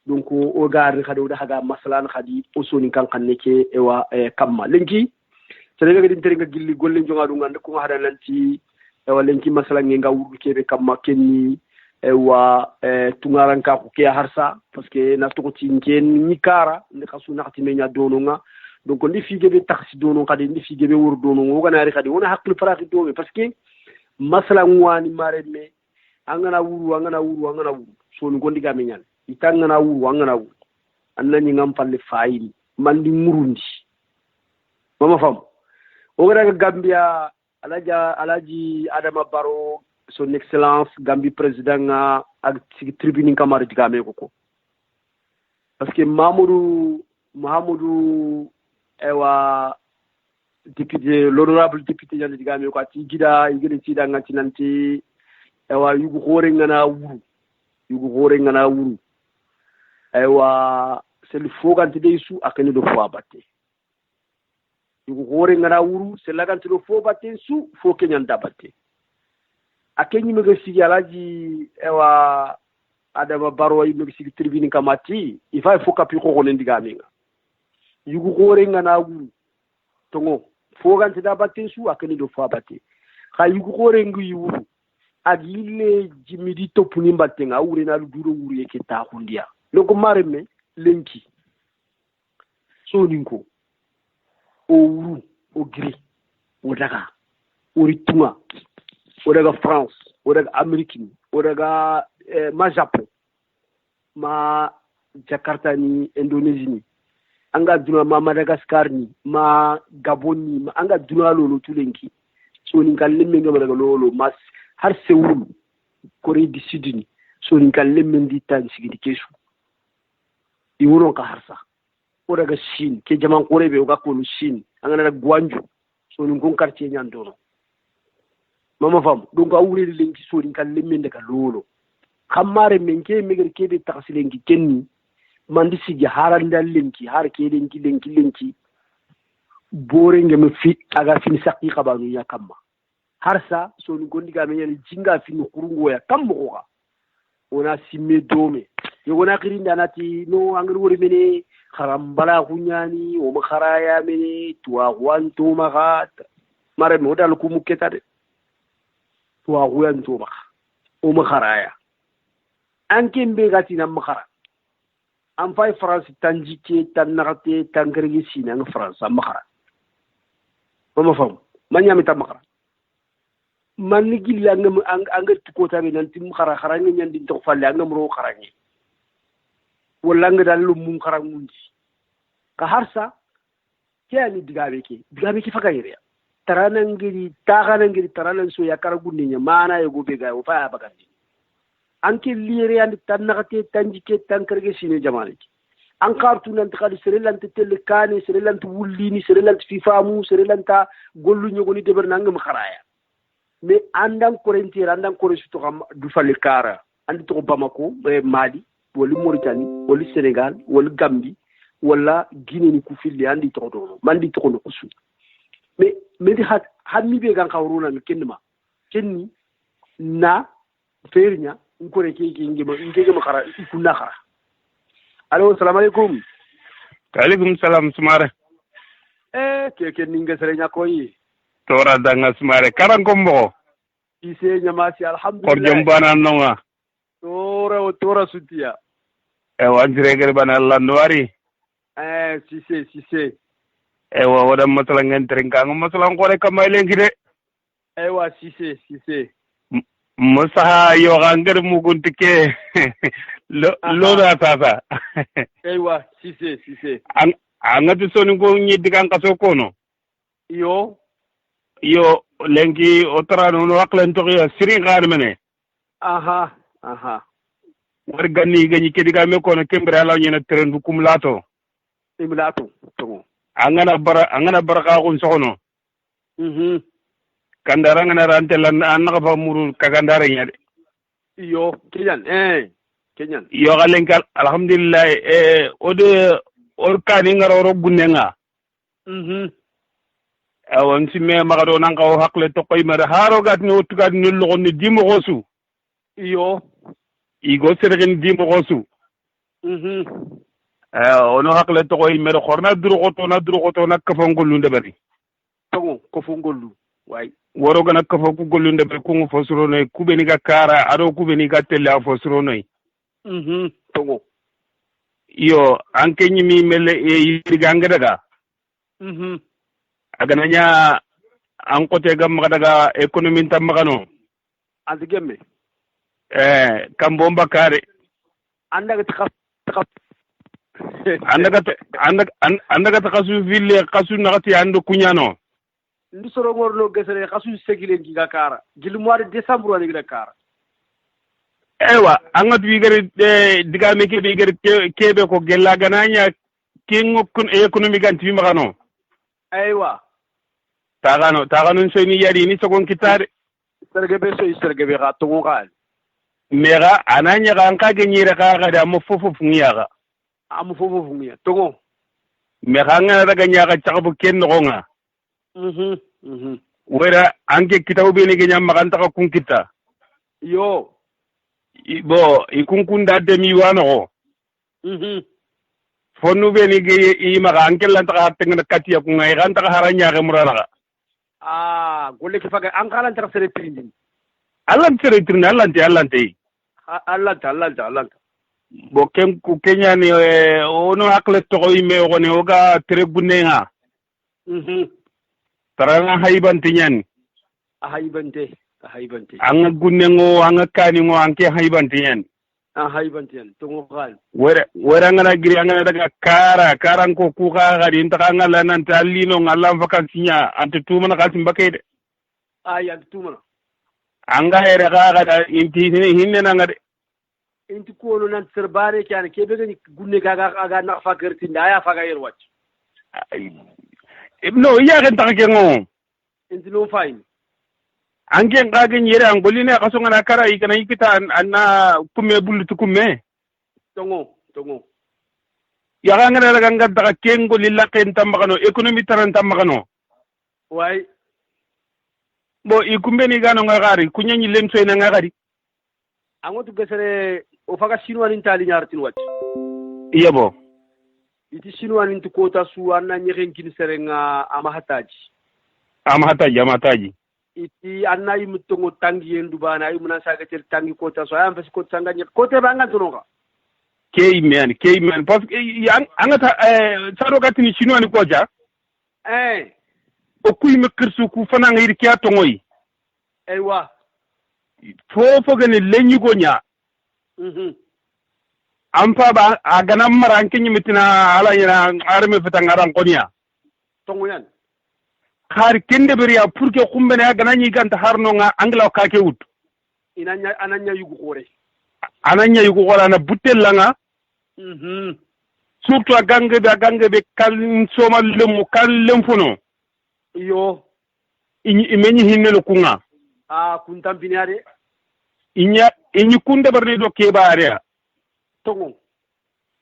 donc o gaari khadi da haga masalan khadi o soni kan kanne ke ewa kamma lenki sere ga din teringa gilli golle jonga du ngande ko hada lanti ewa lenki masalan nge nga wuru kebe kamma kenni ewa tungaran ka ko ke harsa parce que na to ko tinken ni kara ndi khasu nakati menya dono nga donc ndi fige be taxi dono khadi ndi fige be wur dono ngo ganari khadi wona haklu faraxi dobe parce que masalan wani mareme angana wuru soni gondi ga menyan itangana wangana wu annani ngam palle fayil mandi murundi mama fam o gara Gambia alaji Adama Barrow son excellence Gambie président ak tribune kamar digame ko parce que Mahamadou ewa député l'honorable député jande digame ko ati gida igede ci da ngati nanti ewa yugo hore ngana wuru aywa c'est le fogante de su akene do fo abatte yugo hore ngana wuru c'est lagante do fo batte su fo kenyan dabatte akenyi mega sigi alaji aywa Adama Barrow yi mega sigi tribune kamati il faut kapi ko gonen diga minga yugo hore ngana wuru tongo fogante dabatte su akene do fo abatte kha yugo hore ngi wuru agile jimidi topuni mbatenga wure na duro wuru yake ta hundia donc mareme lenki soninko o wuru o gri o daga o rituma o daga France o daga Amerique o daga ma Japon ma Jakarta ni Indonésie ni anga duna ma Madagascar ni ma Gabon ni ma anga duna lolo tulenki soninka lemme ngam daga lolo mas har Seoul Corée du Sud ni soninka lemme ndi tan sigidi kesu iwono ka harsa o daga Chine ke jaman kore be o ga ko Chine angana daga Guangzhou so ni gon quartier nyandono mama fam donc a wuri lenki so ni kan lemme daga lolo kamare menke meger ke be taxlenki kenni mandi sigi haranda lenki har ke lenki bore ngem fi aga fin sakki kabanu ya kamma harsa so ni gondiga me yani jinga fin kurungo ya kammo ko ona simme dome yogona kirinda nati no angir wori mene kharambala kunyani o makharaya mene tuwa wanto magat mare mo dal ku muketa de tuwa wanto mak o makharaya anke mbe gati na makhara am fay France tanjike tanarte tangrigi sina ng France am makhara mama fam manyami tam makhara man ni gilla ngam angat ko tabe nan tim khara khara ngi ñandi to falle ngam ro khara ngi wala nga dal lu mum khara mundi ka harsa kiyani digabe ki faka yire taranangiri taganangiri taranan so ya karagunninya mana ya gobe ga fa ya bagandi anke lire and tanakate tanjike tankarge sine jamaliki an kartu nan ta kadi serelante telekani serelante wullini serelante fifamu serelanta gollu nyogoni deber nangam kharaya mais andan korentier andan koresu to du fale kara andi to Bamako Mali wala Mauritanie wala Sénégal wala Gambie wala Guinée ni kufilli andi to do mandi to no kusu mais di hat mi be gan kawruna mi kenni na fernya ngore ke ngema khara kunna khara. Allo, assalamu alaikum. Alaikum salam Sumare. Ke ninga serenya koyi. Tora danga Sumare. Karankombo. Ise nyamasi alhamdulillah. Korjom bana nonga. Tora sutia. Wanjire bana Allah nuari. Sise. Wada masala ngentrenga masala ngore kamaile ngire. Sise. Musaha yo ganger muguntike lo da tata. Sise. Angatu soni ko nyidi kan kaso kono. Yo lengi otra no waklen to ya sirin gar mene. Aha. War ganni ganyi kedi ga me kono kembra la nyena teren bu kumlato. Imlato to. Angana baraka kun sono. Kandara ngana rantelan anaka fa muru kagandara nyade. Yo Kenyan. Yo galenkal alhamdulillah ode orkani ngaro gunenga. Awan simme magado nanga o hakle to koy mara haro gat ni otugat ni logon ni dimo gosu. Yo Igo sergen dimo gosu. Ono hakle to koy mara khorna duru goto na kafangolu ndebari. Tongo kofungolu way. Woro gana kafa ku golunde be ku fosuro noy kubeni ga kara ado kubeni ga telle a fosuro noy. Tongo. Yo anke nyimi mele yiri ganga daga. Aga nanya an kote gam daga ekonomi tam magano. Azigemme. Kambomba kare. Andaga takap. Andaga takasu ville kasu nakati ando kunyano. Ndi soro ngorno gesere kasu segile giga kara gil mois de décembre wala giga kara angat wi gere diga me ke be gere kebe ko gella gananya kingo kun economy ganti mi magano tagano so ni yari ni sogon kitare sergebe ga to ngal mega ananya ga anka genyira ga da mo fofu fungiya am fofu fungiya to mega ngana daga nyaga chakabu ken ngonga wera anke kitabu be ni genya maganta ka kun kita yo bo ikunkunda demi wano fonu be ni ge I maga anke lan ta tengna katiya ku ngai kan ta haranya ga murana golle ki faga an kalan tar sere trindin allan sere trin allan te Allah bo kem ku kenya ni ono akle to ko ime ko ne oga tere gunenga taranga haibanti nyan haibante anga gunengo anga kani ngo anke haibanti nyan haibanti yan to ngal wera ngana giri anga daga karan ko ku ga gari inta anga lanan talino ngalla vakansinya ante tuma na kasim bakede ante tuma anga ere ga inti hinne na ngade inti ko no nan serbare kyan kebe gani gunne ga na fagerti ndaya faga yer wacc no iya kan ta kengo inti no fine ange ngage nyere angoline kaso ngana kara ikana ikita anna kumme bulutu kumme tongo ya ngana daga ngadda kengo lillaken tambakano economy taran tambakano way bo ikumbe ni gano ngagari kunyanyi lemso ina ngagari angotu gesere o faga sinwa nin tali nyartin wacc iya bo iti sinwa nin to kota su anna nyeren kin serenga amahataji iti anna yimutongo tangi yendu bana yimuna saga cer tangi kota so ayam fes kota sanga nyek kota banga tonoga key man parce que angata saro gatini sinwa ni koja o kuy me kirsu ku fana ngir kiya tongoy aywa fofo gani lenyu gonya ampa ba agana mara anke nyimitina ala yana arme fita ngaran konya tongoyan khari kende beriya pour que kumbene ya gananyi ganta harno nga angla ka ke wut ananya yugu kore ananya yugo wala na butella nga surtout gange be kal soma lemu kal lemfono yo imeni hinnelo kunga kun tampiniade inyi kunde barni do kebare tongo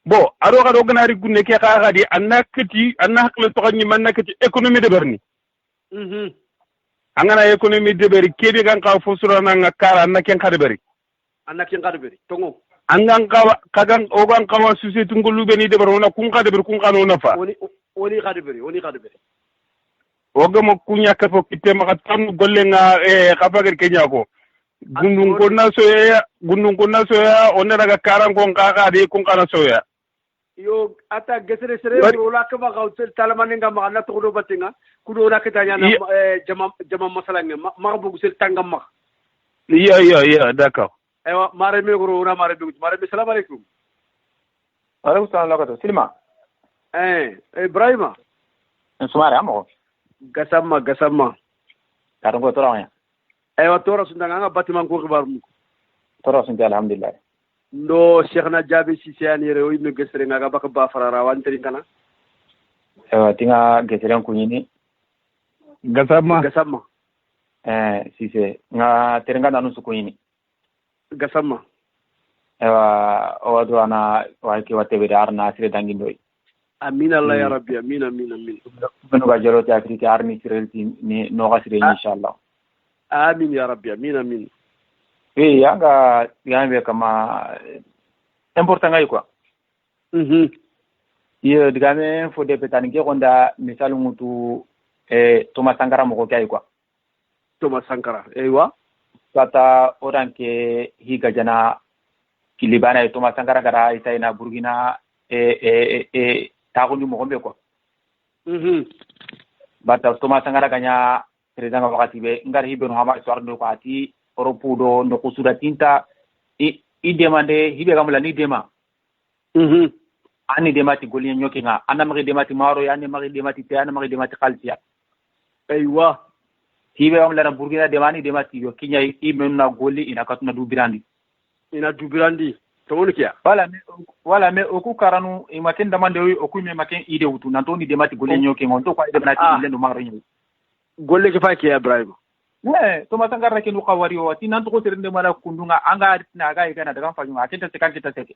bo aro ga do ganari gunne ke ka di annakati annakle to ganyi manakati economy de barni angana economy de bari kebe gan ka fosura na nga kara annaken kade bari tongo angan kagan ogan kawa society ngolube ni de bari ona kun kade bari kun kanu nafa oni kade bari ogamo kunya ka fo kitema ka tan golle nga kabagar kenya ko gundun konna soya onna daga karan kon ka de kun kana soya yo ata gesere sere wala ka ba gautel talamane nga ma na to do batinga kudo na ketanya na jama masalanga ma bugu sel tangam ma iya d'accord aywa mare me goro na mare be salam alaykum alaykum salam lakato silma ibrahima sumare amo gasamma kato ko torawnya aywa tora sundanga nga batiman ko xibar mu tora sun alhamdulillah ndo cheikh na jabe sisi ani rew yi me gesere nga baka ba farara wanteri kana tinga gesere ko nyini gasamma sisi nga terenga nanu su ko nyini gasamma o do ana wa ke watebe dar na sire dangindoy amin allah ya rabbi amin benu ga jaro ta afrika arni sire ni no ga sire inshallah amin ya rabbi amin yanga yambe kama important ngai quoi ye digame fo de petani ke gonda misalu mutu Thomas Sankara mo ko kay quoi Thomas Sankara eywa tata oranke higa jana kilibana Thomas Sankara gara isaina Burkina tagundi mo gombe quoi bata Thomas Sankara ganya president wakati be ngar hibe no hama histoire ndo ko ati Europe do no kusura tinta i demande hibe gamla ni dema ani demati golien nyoki nga anamri demati maro ya ani mari demati te anamri demati khalsia aywa hibe gamla na Burkina demani demati yo kinya i menna goli ina katuna dubirandi to kia wala me oku karanu imaten demande oku me maken ide wutu nantoni demati golien nyoki ngon to kwa demati lendo maro nyi golle ke fa ke Ibrahim Thomas Sankara ke nuka wari o tinan to ko serende mara kundunga anga na ga igana daga fanyu akenta teke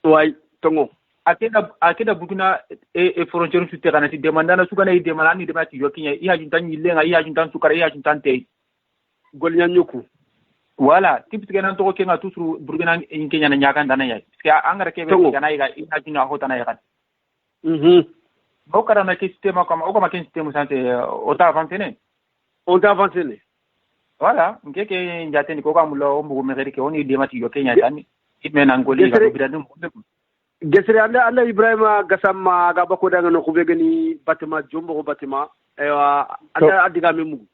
way tongo akeda buguna frontière su terana ti demandana su kana demana ni demati yokinya i hajuntan yilenga i hajuntan sukara i hajuntan te golnya nyoku wala tips ke nan to ko kenga tusru burgina in kenya na nyaka ndana ya ske angara ke be kana iga i hajuna hotana ya kan o karana ke sistema kama o kama ke sistema sante o ta avancé ne voilà ngeke njate ni ko kamulo mbugo megeri ke oni demati yo kenya tani itmena ngoli ga bidadum gesere alla Ibrahima gasamma ga bako daga no kube gani batima jombo ko batima aywa alla adiga memu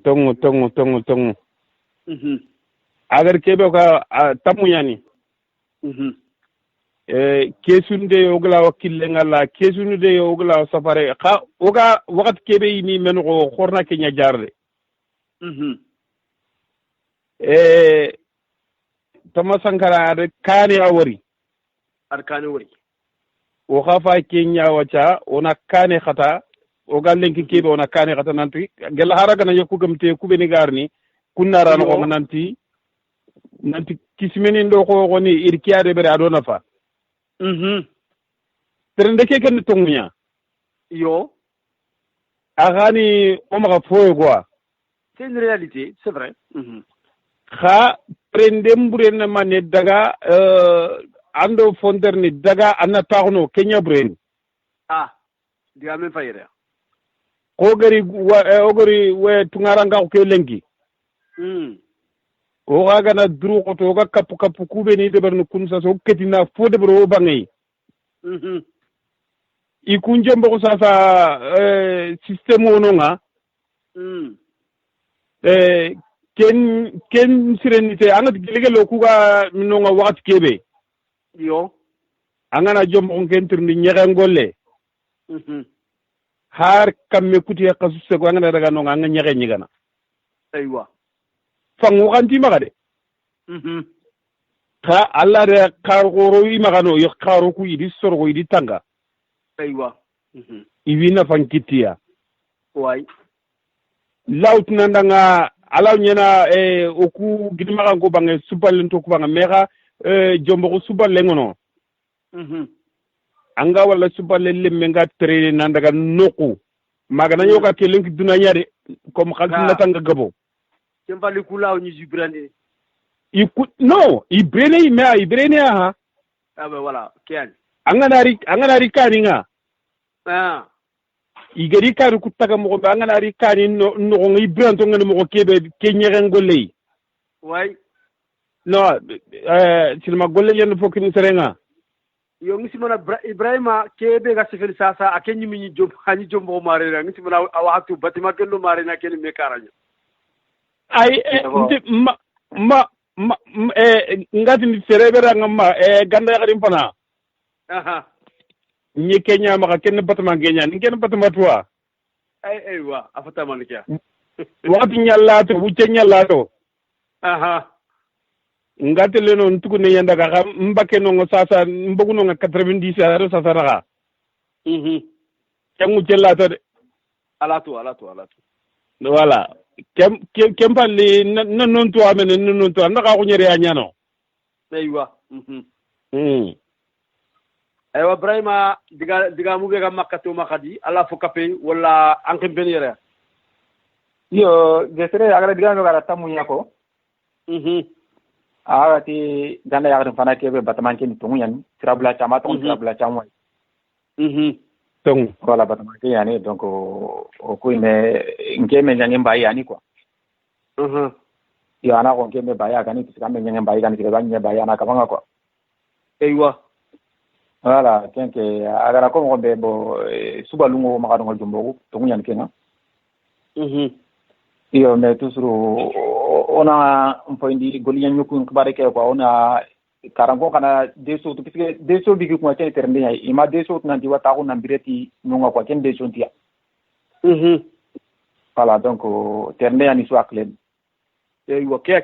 tongo agar kebe ka tamu yani kesunde ogla wakille ngala kesunde ogla safare ka oga wakat kebe ni men ko khorna kenya jarde Thomas Sankara ar kani awari o khafa kenya wacha ona kane khata o gallen ki kebe ona kane khata nanti gel haraga na yoku gamte ku beni garni kunna ran ko nanti kismeni ndo ko goni irkiade bere adona fa terende ke ken tongunya yo agani o ma foye quoi c'est une réalité c'est vrai kha prendem buren mané daga ando fonderni daga anna taxno kenya buren diga men fayre ko gari we tungaranga ko ke lengi o ga na duru ko to ga kapu kube ni de barno kunsa so ketina fo de bro bangay i kunje mbo sasa système wono nga ken serenité angat gelegelo ku ga mino nga wakati kebe yo angana jom on kentir ni nyere ngolle har kamme kuti kasu se ko ngana daga no nganga nyage nyigana aywa fangu kanti magade ka alla de kar goro yi magano yo karo ku idi sorgo idi tanga aywa ibina fankitiya way laut nandanga alaw nyena oku gidima ko bange subal to ko banga mega jombo ko subal lengono anga wala subal lemme nga tere nandaga noku maga nanyo ka kelenki dunanya de comme khalina tanga gabo kembali kulaw ni jibrande no ibrene ha abe wala kian anganari kaninga igari kari kutaga mo be anganari kani no ngi branto ngene mo kebe kenyeren golle way no silma golle yen fokini serenga yo ngi simona ibrahima kebe ga sefeli sasa akenyi mi job hani jombo mare na ngi simona awatu batima kendo mare na ken me karanya ay ngati ni serebera ngama ganda yarim pana aha ni kenya maka ken batama kenya ni ken batama tuwa ay wa afata malikia wakati nyalato wuce nyalato aha ngati leno ntuku ne yanda ka mbake no sasa mbogu no 90 aro sasa raga yangu jelato de alatu voilà kem palli non to amene non to ndaka ko nyere anyano aywa aywa Ibrahima diga muge ga makkato makadi ala fo kape wala anke benere yo gesere agara diga ngara tamu yako ti ganda ya fana kebe bataman ken tungu yan trabla chama to trabla chamwa tung wala bataman ke yani donc o ko ine ngeme nyange mbai yani quoi yo ana ko ngeme mbai agani tikambe nyange mbai gani tikambe mbai ana kabanga quoi aywa wala kenke agara ko mo be bo subalungo makado jumbo tungu yan kenga iyo me tusuru ona mpoindi goliyan nyuku kubare ke kwa ona karango kana deso to pisike deso bigi kuma tene terne ya ima deso to nanti wata ko nambireti nunga kwa ken deso ntia voilà donc terne ya ni so aklen e wo ke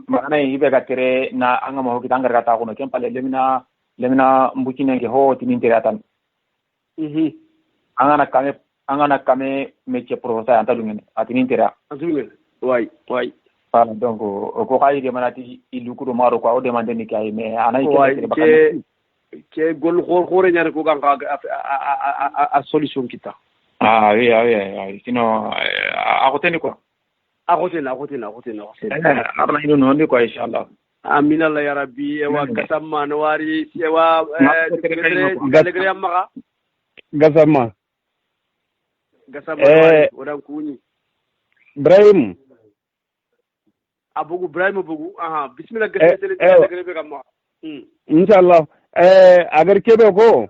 mana hibe ga tere na anga mo hokita ngar gata ko no ken pale lemina mbucine ke ho tinin tere atan angana kame métier professeur antalungen atinin tere azungen way voilà donc ko kay de manati ilukuro maro ko o demande ni kay mais anay ke gol khore nyar ko ganga a solution kita oui sinon a côté ni quoi a côté arna ino non quoi inshallah amin allah ya rabbi ewa gasamma no wari ewa delegre amaka gasamma odan kuni Ibrahim abugu Ibrahim bugu aha bismillah gasele delegre be kamma inshallah agar kebe ko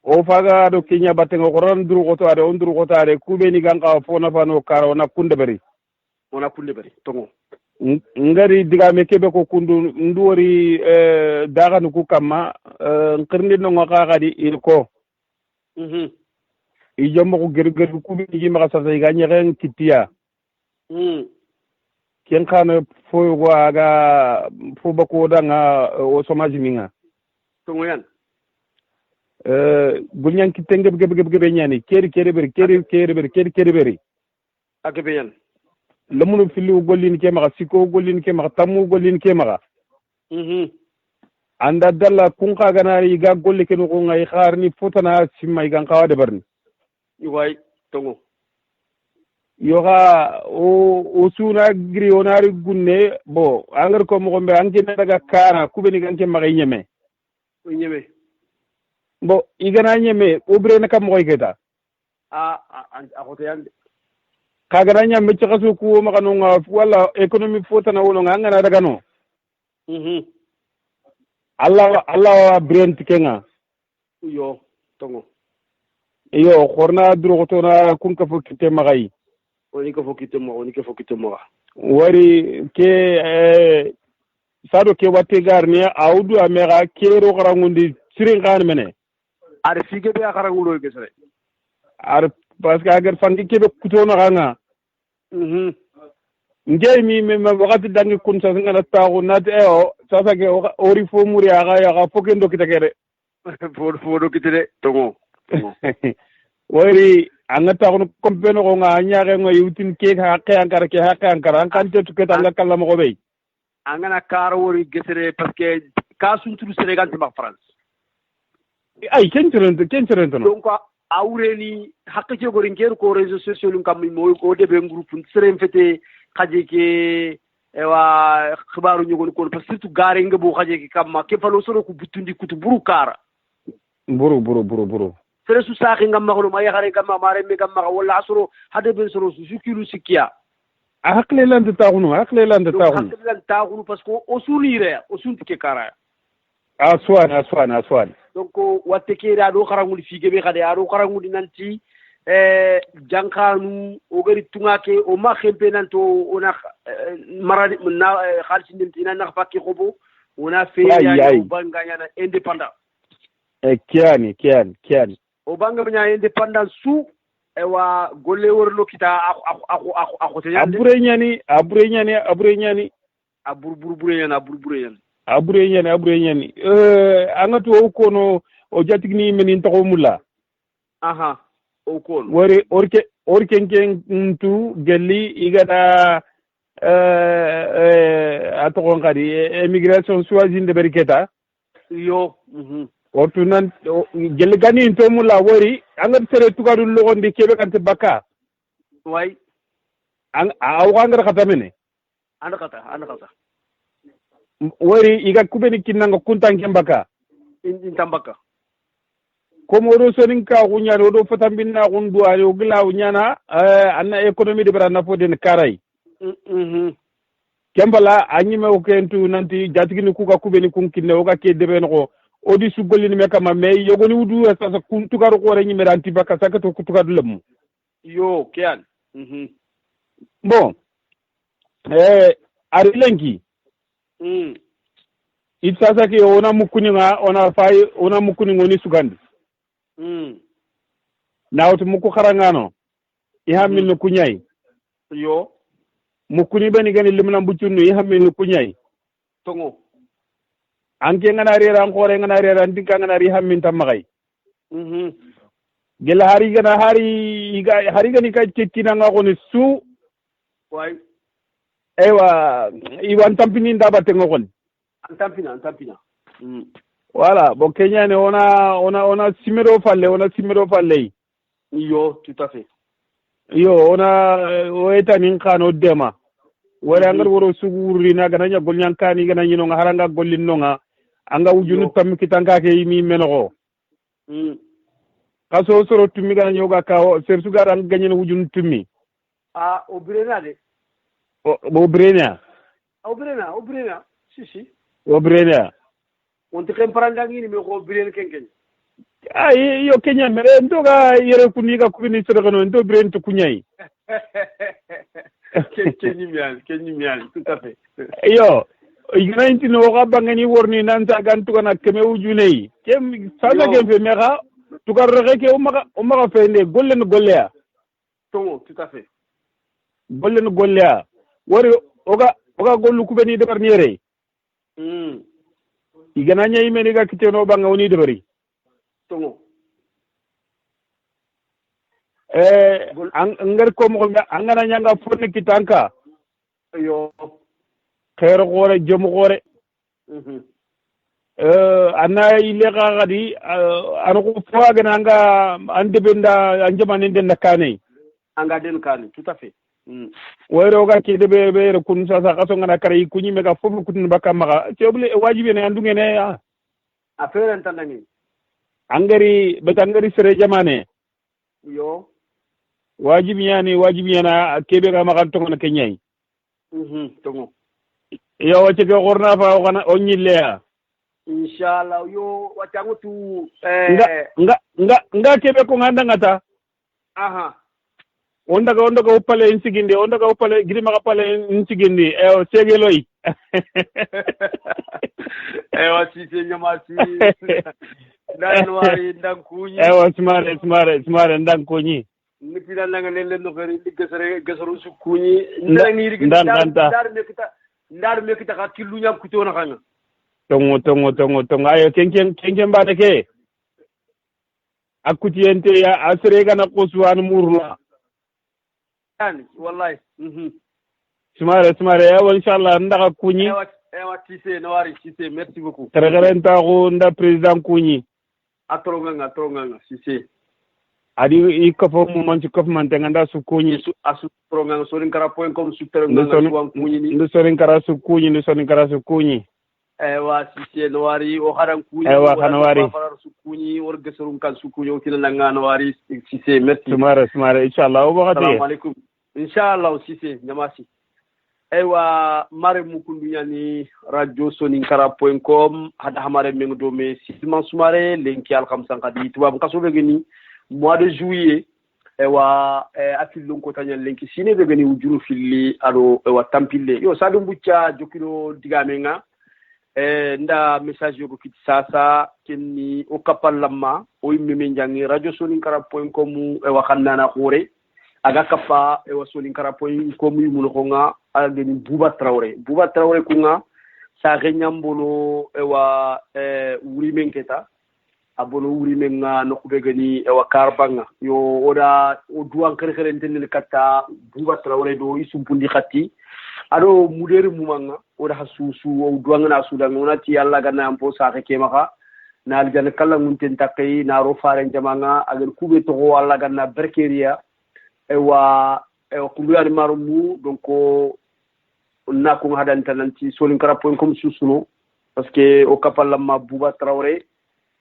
o faga do kinya batengo koran duru ko to ade on duru ko to ade kube ni ganga fo na fano karo na kunde bari tongo ngari diga me kebe ko kundu ndori daga nu ku kamma ngirndi no ngaka gadi il ko i jombo ko gerger ku bi gi ma sa ga nyeren kitiya ken khana fo go aga fo bako danga o somage minga tongo yan gunyan kitenge gebe nyani keri beri akabe yan lamunu filu gollin ke maka siko gollin ke maka tamu gollin ke maka anda dalla kun ka ganari ga golle ke no ngai kharni fotana simma igan kawa de barni way tongo yoga o suna gri onari gunne bo angar ko mo be anke daga kana kubeni ganke maka nyeme bo igana nyeme obre na kam moy keta a hoto yande kaga nyame ci xasu ku ma kanu nga wala economy fotana wono nga ngana daga no Allah brent kenga yo tongo yo xorna duro to na kun ka fokite magay oni ko fokite mo wari ke sado ke wate garni awdu amera ke ro garangundi sirin kan mene ar fige be akarangulo gesere ar parce que agar fangi kebe kutono kanga ngey mi wakati dangi kun sa ngana taxu nat eo sasa ke ori fo muri aga foke ndokita kere fo dokite de tongo wori anga taxu kompeno ko nga nyaare ngo yutin ke hakke ankara an kan tetu ke tanga kala mo be angana kar wori gesere parce que ka sunturu Sénégal te ma France ay kencerento no donc awreni hakke je gorin ker ko réseaux sociaux lum kam mo ko debe groupe serem fete xaje ke ewa xibaru ñogon ko parce que surtout gaare nga bo xaje ke kam ke falo soro ko butundi kutu buru kara buru sere su saxi ngam ma ma yaxare ngam ma re me ngam ma wala asoro hade ben soro su kilu sikia hakle lan taxunu parce que o sunire o sunti ke kara aswan donc watte ke da do xarangul fi gebe xade ado xarangul nanti jankanu o gari tungake o ma xempe nanto ona maradi na xalsi ndemtina na fakki xobo ona fe ya banganya na indépendant kiani o banga nya indépendant su ewa golle worlo kita ako te abure nyani angatu o kono o jatigni menin to mulla aha o kono wori orken tu gelli igata atoko ngadi immigration choisine beriketa yo ortu nan gelli gani to mulla wori angat sere tugadu logondi kebe kante baka way awanga khatamene anda kata wori iga kubeni kinanga kuntanke mbaka in tambaka comme oɗo sonin ka kuñani oɗo fatambinna kun duwani o gila ñana anna économie de bara nafoden karay kembala a ñime o kentu nanti jatigini kuka kuɓeni kun kinne oga ke deɓeno ko odi suggolini me kama mais yogoni wudu sasa kun tugaru koore ñimere anti bakka sakato ku tugadu lemmu yo ke an bon ari lenki it sasa ke ona mukkuninga ona mukkuninga oni sugandi nawto mukku xarangano i hammin no kuñayi yo mukkuni beni gani limna mbuccunnu i hammin no kuñayi tongo anke ngana rera an xoore ngana rera ndinka ngana ri hammin tammaxay gela hari gani ka cekkinanga xoni su way eywa iwan tampini ndabatengo xon an tampina voilà bon keñane ona simero falle yo tout à fait yo ona o etanin xano dema wala angar woro sugurina gana ñagol ñankani gana ñinonga haranga gollinnonga anga wujunu tammi kitangake mi menoxo xa so soro tummi gana ñoga ka ser sugara anga gañene wujunu tummi o birena de o birena si o birena wonti kem parangangini me ko biren kenken ay yo kenya mere ndoga yere kuniga kubini sirgano ndo biren to kunyai kenyi mial tout à fait yo igna intino ga bangani worni nanta gantu kana keme ujunei kem sana gembe mega tukar rege ke umaga fende golleya tongo tout à fait golleya wori oga gollu kubeni de barniere igana ñayi meni ga kiteno banga woni debari tongo ngar ko mo angana ñanga fonne kitanka yo xeer xoore jom xoore anna ile ga gadi an ko faaga nga an debenda an jamane den kane anga den kane tout à fait wayro ga ke debe be kun sa kaso ngana kare kunyi mega fofu kutun baka maka ceble wajibi ne andu ngene ya affaire entandani angari sere jamane yo wajibi yana kebe ga maka to ngana kenyai tongo yo wace ke gorna fa ona onyille ya inshallah yo wacangu tu nga kebe ko nganda ngata aha onda ga uppale insigindi onda ga uppale girima uppale insigindi segeloy wasi se nyamasi ndan wari ndan kuñi ewa smare ndan kuñi nipina nanga len no gari di gasaru su kuñi ndan ni rigi ndar mekita ka killu nyam kutona xanga tongo ayo kenken mbata ke akutiyente ya asre gana qoswan murla yani wallahi smare ewa inshallah ndaka kuñi ewa tise no wari tise merci beaucoup tergaren taxu nda président kuñi a toronganga tise adi i kafo mu man ci kaf man te nganda su kuñi asu toronganga sorin kara point comme su teronganga su kuñi ni ndu sorin kara su kuñi ewa tise no wari o haran kuñi ewa xana wari farar su kuñi wor geserum kan su kuñi o tina nanga no wari tise merci smare inshallah o baxati assalamu alaikum inshallah tise nyamasi ewa mare mukundu yani radio soninkara.com hada hamare mengo do me silman sumare lenki alkhamsan kadi tubab kaso begeni mois de juillet ewa afillon ko tanya lenki sine begeni wujuru filli ado ewa tampille yo sadu bucca jokilo digamenga nda message yo ko kiti sasa kenni o kapallamma o yimme jangi radio soninkara.com ewa khannana khore aga kappa ewa soninkara.com yimuno khonga ageni Bouba Traoré kunga sa renyambolo ewa wuri menketa abono wuri menga no kubegani ewa karbanga yo oda o duan kere ntenel kata Bouba Traoré do isumpundi khati ado mudere mumanga oda hasusu o duan na sudan onati alla ganna ampo sa ke maka na aljan kala ngunten takay na ro faren jamanga agar kube to alla ganna berkeria ewa kumbiyani marumu donc na ko hadanta nanti soninkara.com susuno parce que o kapallamma Bouba Traoré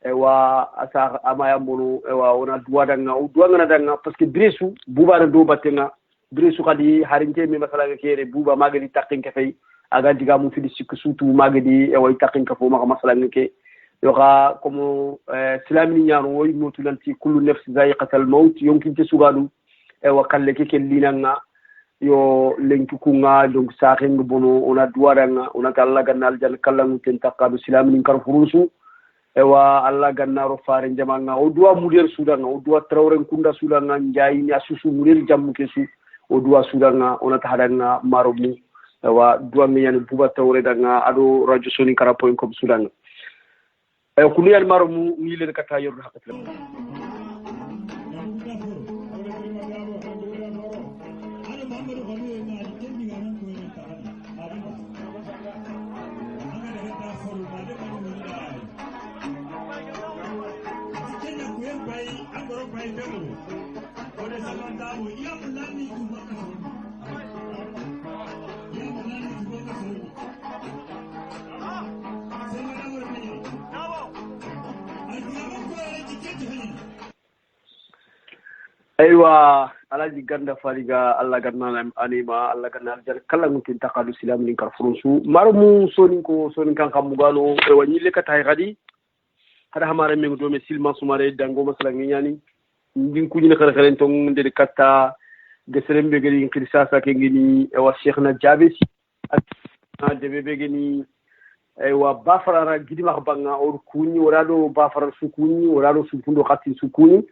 ewa asa amaya mbolo ewa ona duwanga danga parce que Bressu Bouba na do batenga Bressu kadi harinte mi masala kere Bouba magadi takinka fay aga diga mu fidi sikku sutu magadi ewa takinka fo maka masala ngeke yo ka comme islamini nyano woy motulanti kullu nafsi zaiqatal maut yonkinte sugadu ewa kalle ke linanga yo lenki kunga donc saxeng bono ona duwaranga ona kala ganal jan kala nguten takadu silamini kar furusu ewa alla gannaro fare jamanga o duwa mudir sudanga o duwa Traoré kunda sudanga njayi ni asusu mudir jammu kesu o duwa sudanga ona tahadanga maromu ewa duwa ngiyani Bouba Traoré danga ado radio soninkara.com sudanga kunu yan maromu ngile kata yordo hakatla aywa alaji ganda fariga alla ganna anima alla ganna jar kala ngutin taqadu silamini kar furusu marumu soninkan kamugano e wani leka tay gadi hada hamare mi do me silman sumare dango masala ngani ndin kuñina xere ton de katta de serembe gadi kirisa sa ke ngini e wa cheikhna jabesi ak de bebe gani e wa bafara gidi ma banga or kuñi warado bafara su kuñi warado su fundo khati su kuñi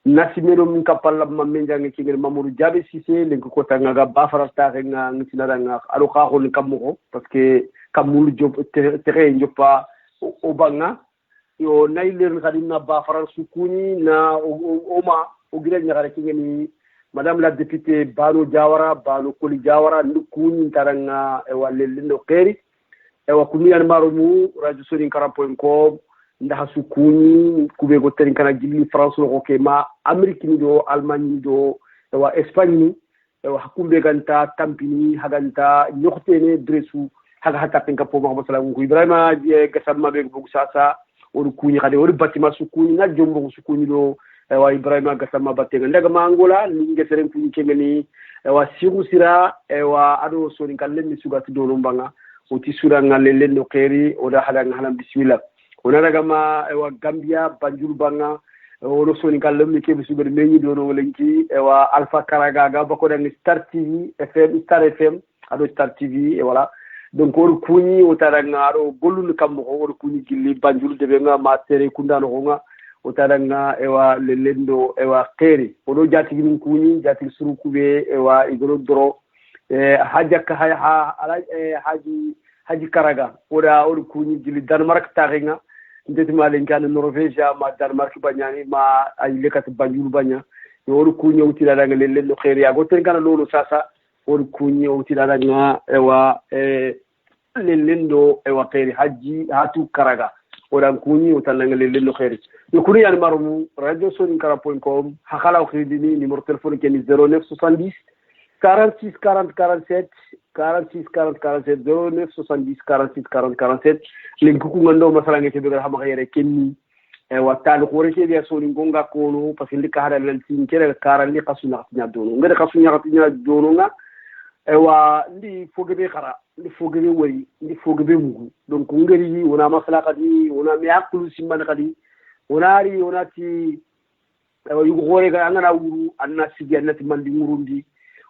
nasimero min kapalla mamme jangi kigel Mamadou Diaby Cissé len ko tanga ga bafara taxe nga ngitina nga alo xa xol kamuko parce que kamul job tere njopa o banga yo nay len khadina bafara sukuni na oma o gire nyara kigeni madame la députée Bano Koli Diawara ndukuni taranga e walle lindo xeri e wa kunu yan marumu radio soninkara.com ndaha sukuni kube go terin kana gilli France ko ke ma Amerique ni do Allemagne ni do wa Espagne ni wa hakumbe ganta tampini haganta nyoxtene Bressu haga hatta penka po ma masala ko Ibrahima gasama be bugu sasa o kuni xade o bâtiment sukuni na jombo sukuni do wa Ibrahima gasama batenga ndaga ma Angola ni ngeseren kuni kengeni wa siru sira wa ado soninkal len sugati do lombanga o tisura ngale len no xeri o da hada ngala bismillah ona daga ma ewa Gambia Banjul banga o soninkal lemmi ke bisu ber meñi do no lenki ewa Alpha Karaga ga bako dan Star TV FM Star FM ado Star TV e wala donc or kuni o taranga ro gollu kam ko or kuni gilli banjul de nga ma tere kunda no nga o taranga ewa lelendo ewa keri odo jati min kuni jati suru kube ewa igoro doro hajaka haji karaga oda or kuni gilli Denmark taringa ndeti ma len kan Norvegia ma Denmark banyani ma ay lekat banjul banya or kuni o taranga lelendo keri ago ten kana lolo sasa or kuni o taranga ewa lelendo ewa keri haji hatu karaga odan kuni o talanga lelendo keri yukuri yani marumu radio soninkara.com hakala khidini numéro téléphone qui est 0970 46 40 47 46 40 47 0970 46 40 47 link ku ngando masala ngete be hama yere kenni ewa tal ko reke dia soningonga kono parce que ndika hada lel tin kere karal li qasuna nya dono ngade qasuna nya dono nga ewa ndi fogebe khara ndi fogebe wari ndi fogebe mugu donc ngari wona masala kadi wona mi akulu simman kadi wonari wonati ewa yugo hore ga ngana wuru anna sigi annati mandi murundi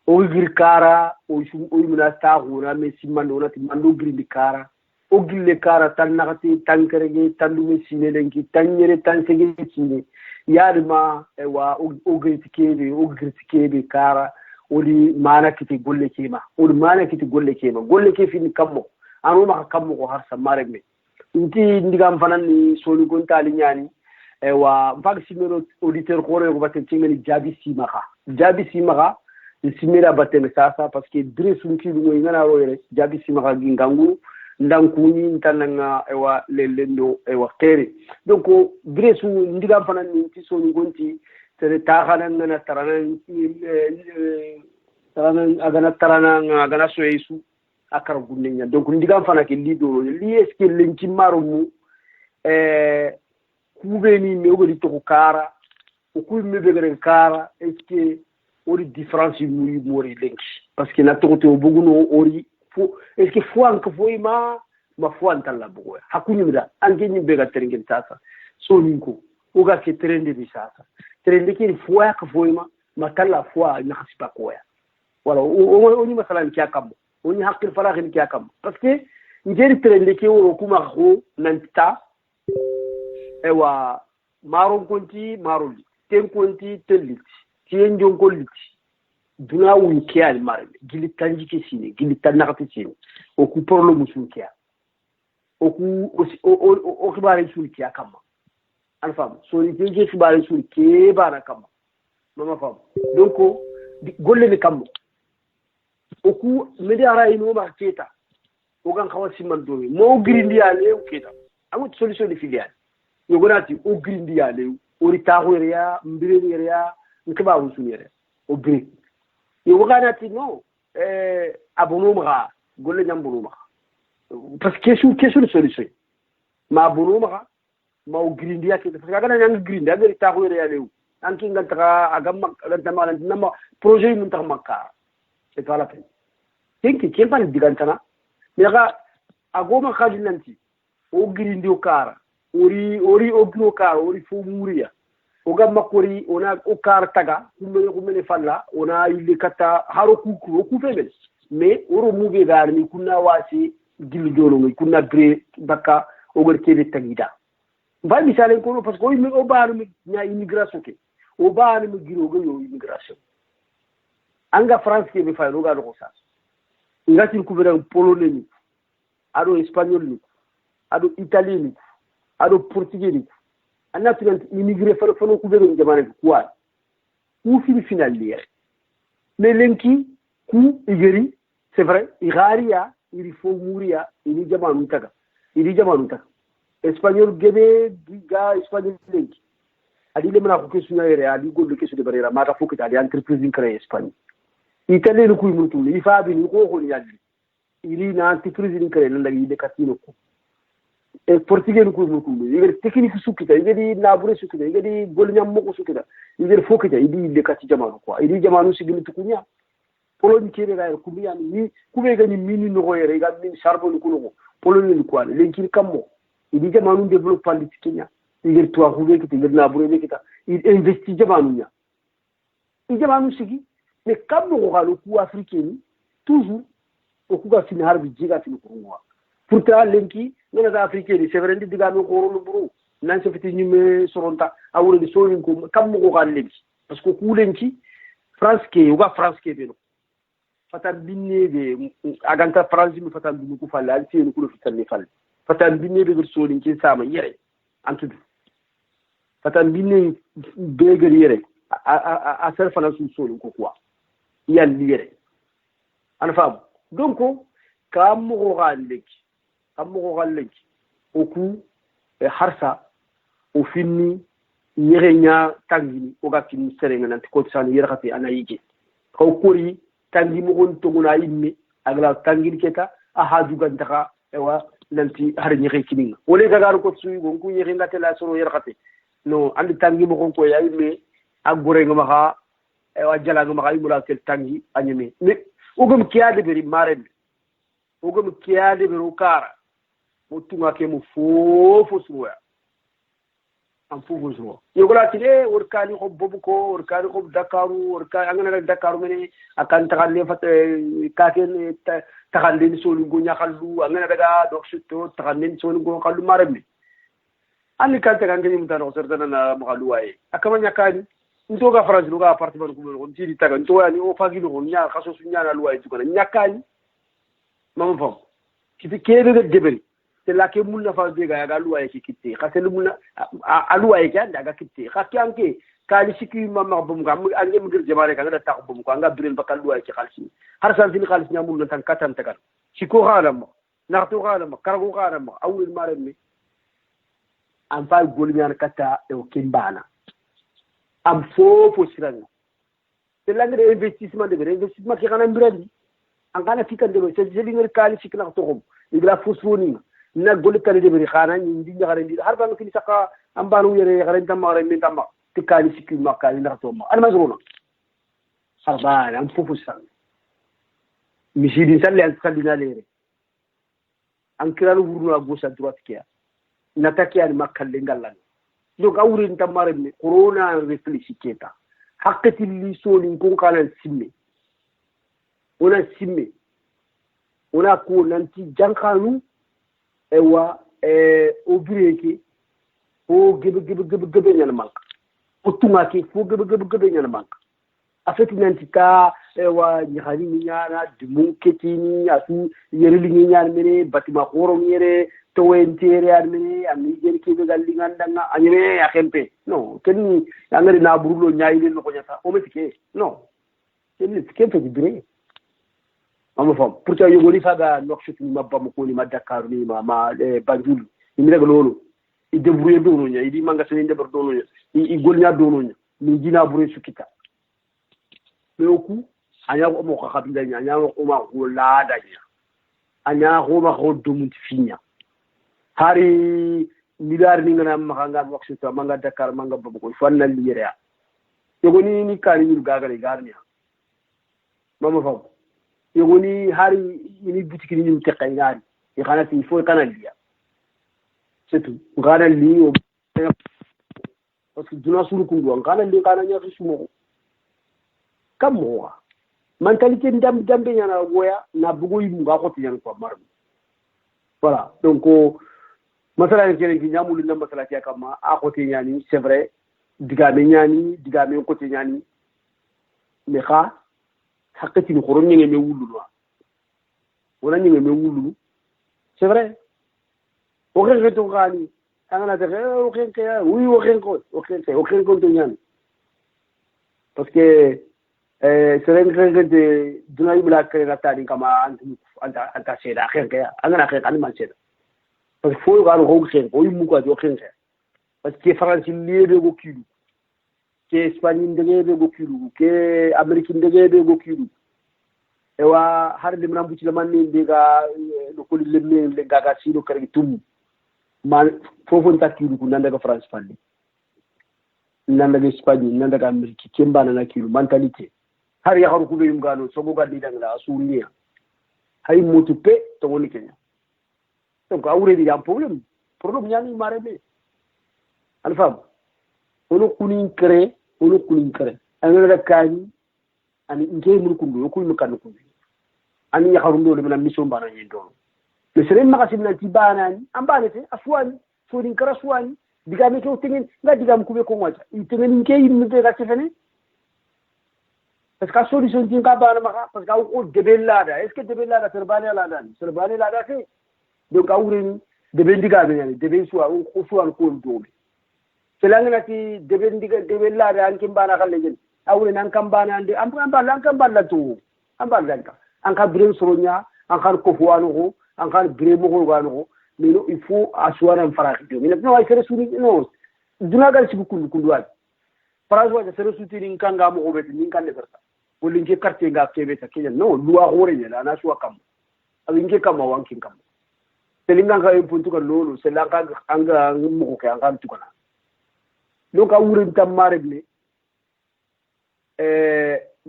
o gir kara o yumna ta wona me simman wonati mando girindi kara o gille kara tan nakati tankerege tandume sine lenki tanyere tansege sine yadma ewa o girtikebe kara odi mana kiti golle kema odi mana kiti golle kema golle ke fini kammo anu ma kammo ko har samare me inti ndigam fanan ni soli gontali nyani ewa mfak simero auditeur ko re ko batte tingani jabi simaka ni simera batte sasa parce que dresun ki lu ngoy ngana royre jabi simaka gingangu ndankuni ntananga ewa lelendo ewa kere donc dresu ndigam fanan ni ti soli gonti tere taxanan ngana taranan agana soyesu akara gunne nya donc ndigam fana ke lido li est ce que lenki marumu kubeni me ogodi to kara o ku me be garen kara est ce que ori différence muri mori lenki parce que na to to buguno ori fo est ce que fo an ko foima ma fo an talla bugo hakunyu da an genyi be ga terengin tasa so ninko oga ke trende bi sasa trende ki fois ka foima makalla fois na khasipa koya wala oni masalan kiya kam oni haqqil faragh kiya kam parce que ngeri trende ki woro kuma ko nanta ewa maron konti maroli ten konti telit tien jonko liti duna wun kiya mar gili tanji ke sine gili tanakati sine o ku porlo musun kiya o ku o khibare sul kiya kam an fam so ni je khibare sul ke bana kam mama fam donc golle ni kam o ku mediara ino ma keta o gan khawasi man do mo grindi ya le keta amu solution de filiale yo gonati o grindi ya le o ritaho ya mbire ya nkaba usuniere o gri yo gonati no abono ma golle nyambono ma parce que question de solution ma abono ma o grindi ya ke parce que agana nyang grindi agari taho ya le anki ngantaka agam ngantama nama projet mun tax makka c'est pas la peine tenki kempan digantana mega agoma khadinanti o grindi o kara ori o gro kara ori fo muriya o gamma kori ona o kara taga kumene falla ona ile kata haro ku femel mais oro mube gar ni kunna wasi gilli jolo ngi kunna bre baka o gor kebe tagida ba misalen ko parce que o baanu mi nya immigration ke o baanu mi giro go yo immigration anga france ke be fa no ga do sa ngati ku vera polonais ni ado espagnol ni ado italien ni ado portugais ni anna tuant immigré fa no ku vera jamane ko wa ku fini final liere mais lenki ku igeri c'est vrai igaria il faut mourir ini jamanu taga espagnol gebe ga espagnol lenki adi le mana ko kesuna yere adi gollo kesu de barera mata fokita adi entreprise in créer espagne italien ko mutu li fa bi ni ko yalli ili na entreprise in créer nan dagi de katino ko e portugais ko mutu li yere technique sukita yedi labure sukita yedi gollo nyam moko sukita yedi fokita idi de kati jamanu ko idi jamanu sigil tukunya polon kire ga ko biya ni kube ga ni mini no yere ga min charbon ko no polon ni ko lenki kammo idi jamanu développe politique nya igir tuwa hube kita igir labure be kita il investi jamanu nya i jamanu sigi mais kam no galo ku africain toujours o kuga fini harbi jiga fini kurunwa pourtant lenki ngana da afrique ni c'est vrai ndi diga no ko ro buru nan se fiti nyume soronta awure di sorin ko kam mo ko kan lenki parce que ku lenki france ke uga france ke beno fatan binne be aganta france mi fatan binne ku falla al tienu ku fitan ni fal fatan binne be sorin ki sama yere antudu fatan binne be gar yere a ser fana su sorin ko quoi yal yere ana fam donc kam mo ko kan lenki o ku harsa o finni yerenya tangini o ga finni serenga nanti ko tsani yerati anayike ko kori tangi mo gon to gona imme agla tangini keta a haju gantaka ewa nanti har nyere kininga wole gagar ko suyi gon ku yere ngate la soro yerati no andi tangi mo gon ko ya imme agure ngama ha ewa jala ngama ha imula kel tangi anyeme me o gum kiade beri maren o gum kiade beru kara o tunga ke mo fofo suwa am fofo suwa yogola tide workani ko bobuko workani ko dakaru workani angana dakaru mene akan tagalle fat kaken tagalle ni solu go nyakallu angana daga doxito tagalle ni solu go kallu marami anni kan tagan ngani mutano serdana na magalu waye akama nyakani ntoga france luga appartement ko ko tiri taga ntoya ni o fagi no nya kaso su nya na luwaye tukana nyakani mam fam kiti kebe de deberi c'est là que mun na fa be ga luwaye ki kitte khasel mun aluwaye ka ndaga kitte khakianke kali sikki mamma bum ga angem ngir jamaare ka ngada tax bum ko nga birel bakal luwaye ki khalsi har san fini khalis nya mun tan katan tagal siko khalama nartu khalama karago khalama awul maremi am fa gol mi an kata e o kimbana am fofo siranga c'est là ngade investissement ki kana mbirandi an kana fikande be c'est ngir kali sikki na to ko igla fosfoni na gol kali de bari khana ni ndi ngare ndi har ban kini saka am banu yere garen tamma re min tamma tikali sikki makali na to ma an mazruna sarba am fofo siranga misidi salle an sallina lere an kiranu wurnu a gauche à droite kia nataki ani makalle ngallan donc awrin tamare me corona réfléchi keta hakkati li soni ko kala simme ona ko nanti jankanu ewa obireke o gebe nyana manka o tungake fo gebe nyana manka afeti nanti ka ewa nyahari nyana dimun ketini asu yerili nyana mene batima khoro yere to entere armene ami jeri ke galli ngandanga anyeme ya kempe no kenni angari na burulo nyaayile no ko nyata o metike no kenni kempe di bre amma fam pourta yogoli faga nokshut ni mabba mo ko ni madakar ni ma banjul ni rega lolo i debrouiller do no nya idi manga sene debar do no nya i golnya do no nya ni jina bure sukita me oku anya ko mo ko khabila nya anya ko ma ko la da nya anya ko ma ko dumut finya hari miliyar ni ngana mahanga waktu to manga Dakar manga babu fanna liyere yogoni ni kali ni gagale garnia mama fam yogoni hari ni butiki ni tekay ngari e xana fi fo kana liya c'est tout ngana li o parce que duna suru kundu ngana li kana nya fi sumo kamwa mentalité ndambe nyana goya na bugo yi nga ko tiyan ko mar voilà donc masala kene ki nyamul na masala ki akama a côté nyani c'est vrai digame nyani digame côté nyani mais kha hakati ni khoron ngene me wulu no wona ngene me wulu c'est vrai o xé to gani angana de o xé ke oui o xé ko to nyani parce que c'est vrai que duna ibla kare na tani kama anta seda xé ke angana xé kan man seda parce que faut gar ko xen ko yimu ko do xen parce que France lié go kilu que Espagne ndege go kilu que Amérique ndege go kilu e wa har de mna buci la man ni diga do ko lemme le gaga sino kare tum man fofon ta kilu ko nan daga France falli nan daga Espagne nan daga Amérique kemba na kilu mentalité har ya haru ko be yum gano so go gaddi danga asuniya hay motu pe to woni Kenya donc awre di am problème ñani marebe alfam ono kunin kre angana da kani ani nge mun kundu ko mu kan kundu ani ya harundo le na mission bana yin do le sere magasin na tibana ni ambane te aswani so din kara swani diga me ko tingen nga diga mu kube ko ngata tingen nke yim de ga tefene parce que solution tin ka bana maka parce que ko debella da est ce que debella da serbani la da ke donc awre ni debe diga be ni debe suwa ko suwa ko do be selanga ti debe diga debella da an kin bana kalle gen awre nan kan bana ande am ba lan kan balla to am ba lan ka an ka brem soronya an kan ko fuano ko an kan brem ko gano mais non, il faut asseoir un farag. Mais non, il faut soutenir. Non, dunagal si beaucoup kundual. Farag wa se soutenir kanga mo obet ni kan leberta. Ko linke carte nga kebe ta kenya. Non, loi hore ne la na suwa kam. Alinke kam wankin kam. Selinga ka impuntu ka lolo, selanga anga mo ko anga tukana. Donc a wurin tamare ne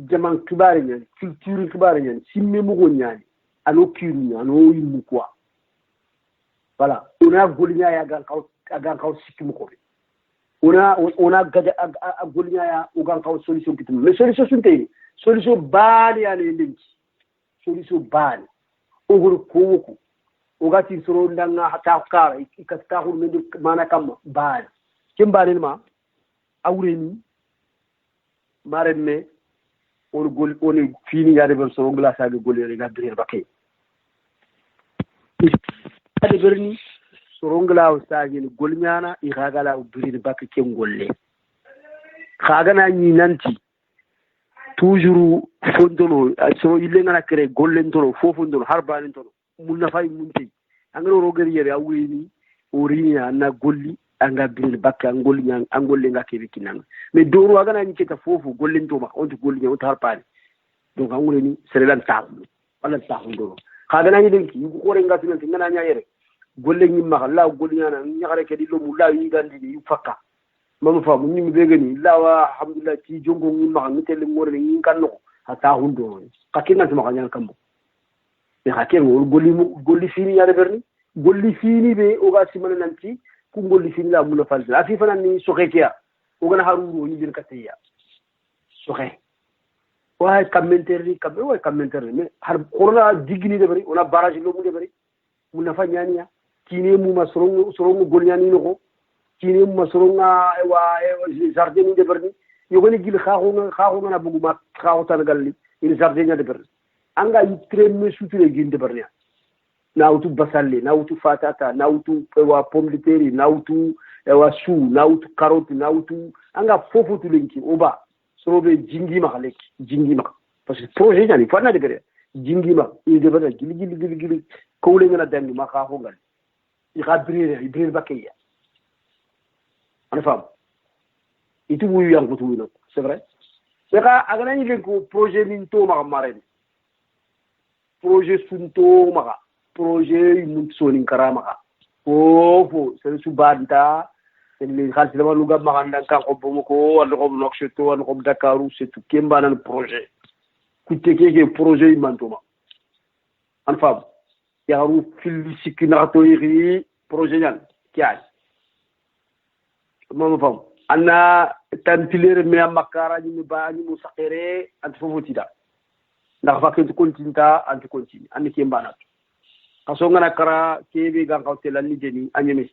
jaman kibari ne, culture kibari ne, simme mo go nyani. Ano kiru ano yimu quoi. Voilà, on a Golinia ya gankau sikimu kobe. On a gaja a Golinia ya gankau solution kitum. Mais solution sunte, solution bani ya lenki. Solution bani. Oguru kowoku. Ogati soro ndanga hata kara ikata huru mendu mana kama bani. Kembani ma awreni maremme on fini ya rebel soro ngla sa Golinia ga dire bakay. ade berni sorongla ustaji ni golnyana I khagala ubiri bak ken golle khagana ni nanti toujours fondolo so ile ngana kere golle ntoro fofondolo harba ntoro munna fay munti angaro rogeri yere awini orinya na golli anga biri bak angolli nyang angolle ngake bikinanga mais doro agana ni keta fofu golle ntoma onto golli nyang harpa donc angole ni serelan taxu wala taxu doro khagana ni denki ko khore ngati nanti ngana nya yere golle ñi ma la golle ñana ñaxare ke di lo mu la yi gandi yu fakka mamu fa mu ñi be gani la wa alhamdulillah ci jongo ñi ma ni tel ngore ni kan no ata hundo ka kinna ma ñan kambo be ha ken wol golli fini ya de berni golli fini be o ga simana nanti ku golli fini la mu la fal afi fana ni soxekia o gana haru ni bir katiya soxe wa commentaire kambe wa commentaire mais har corona digni de bari ona barrage lo mu de bari mu na fa ñaniya kine mu ma sorongo golnyani no ko kine mu ma soronga wa jardin de berni yogoni gil xaxu na bugu ma xaxu tan galli il jardin de berni anga yi treme sutule gil de berni na wutu basalle na wutu fatata na wutu wa pomme de terre na wutu wa chou na wutu carotte na wutu anga fofo tulenki oba sorobe jingi ma parce que projet jani fana de gere jingi ma il de berni gili ko le ngana dangi ma xaxu ngal ibril bakeya ana fam itu wuyu yang kutu no c'est vrai c'est ka agana ni ko projet min to ma maren projet sunto ma projet mun sonin karama fo c'est subanta c'est les khalis la lu gam ma ndan kan ko bomo ko wala ko nokseto wala ko dakaru c'est tout kemba nan projet ku tekeke projet man to ma ana fam yaru fil sikinato yiri projet ñal kiay mama fam anna tantilere me makara ni ba ni mu sakere ant fofu tida ndax fa ke kontinta ant kontini an ke mbana kaso ngana kara kebe ga kawtela ni jeni anyeme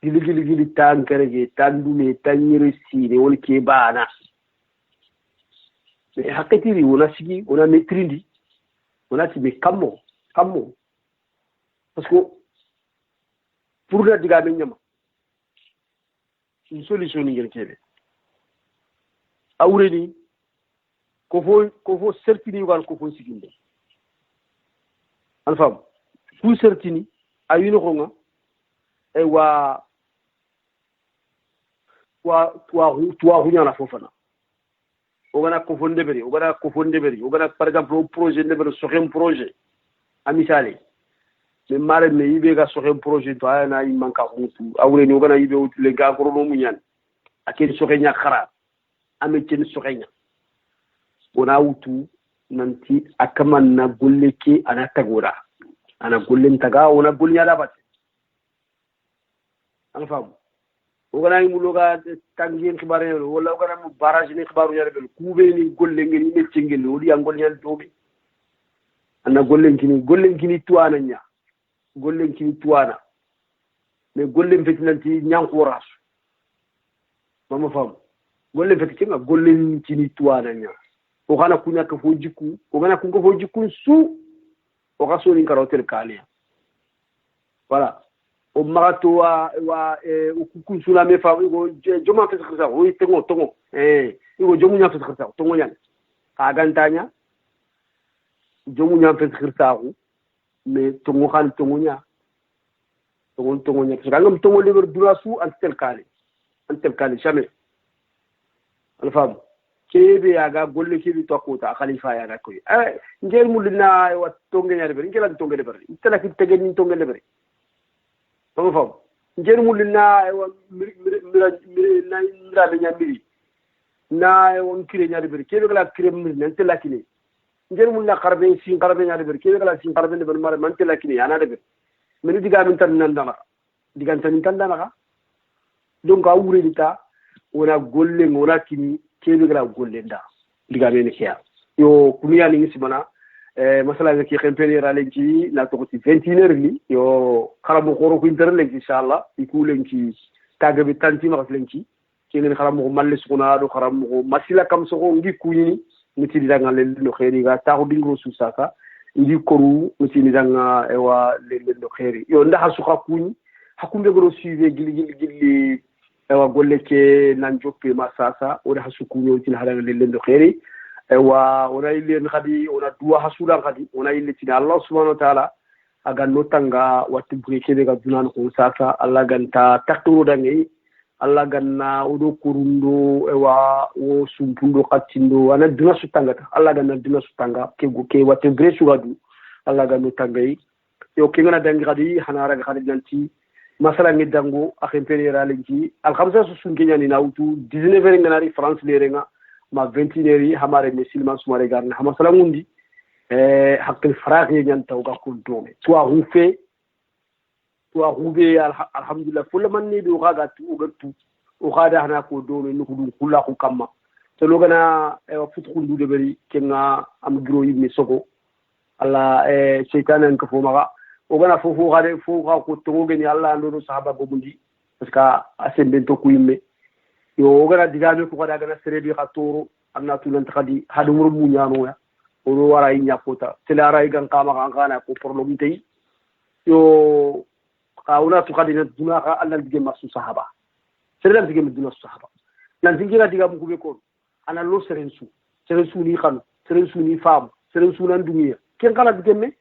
gili tankerege tandume tanyire sire wol ke bana mais hakatiri wona sigi wona metrindi wona tibe kammo parce que pour la diga be nyama une solution ni ngel kebe awreni ko fo certini wal ko fo siginde alfam ku certini ayino ko nga e wa hunyana fofana ogana ko fonde beri ogana par exemple au projet de beri soxem projet amisale mais mare me yibe ga soxem projet to ayana yi manka mutu awreni ogana yibe wutule ga ko no munyan aken soxenya khara ame ken soxenya ona wutu nanti akaman na golleke ana tagora ana gollen taga ona golnya da bat ana fam ogana yi muloga tangien khibare wala ogana mu barrage ni khibaru yare bel kube ni golle ngeni metti ngeni wodi angol nyal dobi anna gollen kini tuana nya gollen kini tuana mais gollen fetinanti nyankorasu mama fam gollen fetinga gollen kini tuana nya o kana kunya ka fojiku o kana kunko fojiku su o ka so ni karotel kale voilà o magato wa ukukun suna me fa go joma fe khisa o tongo igo jomu nya fe khisa tongo nya ka gantanya jomu nya fe khisa ko me tongo kan tongo nya parce que ngam tongo liber durasu antel kale jamais alfam kebe yaga golle kebe to ko ta khalifa yaga ko ngel mulina wa tonge nya ber ngela tonge ber itala ki tege ni tonge ber sama fam ngel mulina wa mira be nya miri na won kire nya ber kebe kala kire mir nan tela kini ngel mulina qarbe nya ber kebe kala sin qarbe ber mar man tela kini ana ber mini diga min tan nan dana digan tan dana donc a wure dita wona golle ngona kini kebe gara golle nda diga men kiya yo kumiya ni simana masala ke campagne ralenki na to ci 21h li yo kharamo khoro ko inter lenki inshallah iku lenki tagabe tanti ma lenki kenen kharamo malle sukuna do kharamo masila kam so ngi kuyini niti danga len no khairi ga ta ko dingro susaka ndi koru niti danga ewa len no khairi yo ndaha suka kuni hakumbe goro suive gili ewa golle ke nan joppe masasa o da hasuku yo tin halanga len do khairi ewa ona ile khadi ona duwa hasula khadi ona ile tin Allah subhanahu wa ta'ala aga notanga watti breke be ga dunan ko sasa Allah ganta takto dangi Allah ganna odo kurundo ewa o sumpundo katindo ana duna sutanga Allah ganna duna sutanga ke go ke watti bresu gadu Allah ganno tangai yo ke ngana dangi khadi hanara ga khadi nanti masala ngi dango akhim penera linki al khamsa su kenya ni nautu 19 ngana France lerenga ma 21 hamare musulman sumare garna hama sala ngundi hakkel faraq ye nyanta o gakul dome toi huve alhamdulillah fulla man ni do gaga tu gatu o gada hana ko dome nuko dum kula ko kamma to logana futu kundu de bari kenga am gro yimi soko alla shaytanan ko fo maga o gana fo gade fo ga ko to ngeni alla ndo sahaba go bundi parce que asembe to ku yimme yo gana digame ko gada gana serebi khatoro amna tulan khadi hadu mur mu nyano ya o wara yi nyakota tela ray gan kama kan kana ko problem tay yo kauna to khadi na duna ka alla dige masu sahaba serelam dige duna sahaba nan dingira diga mu ko be ko ana lo serensu ni khanu serensu ni fam serensu nan dunya ken kala dige me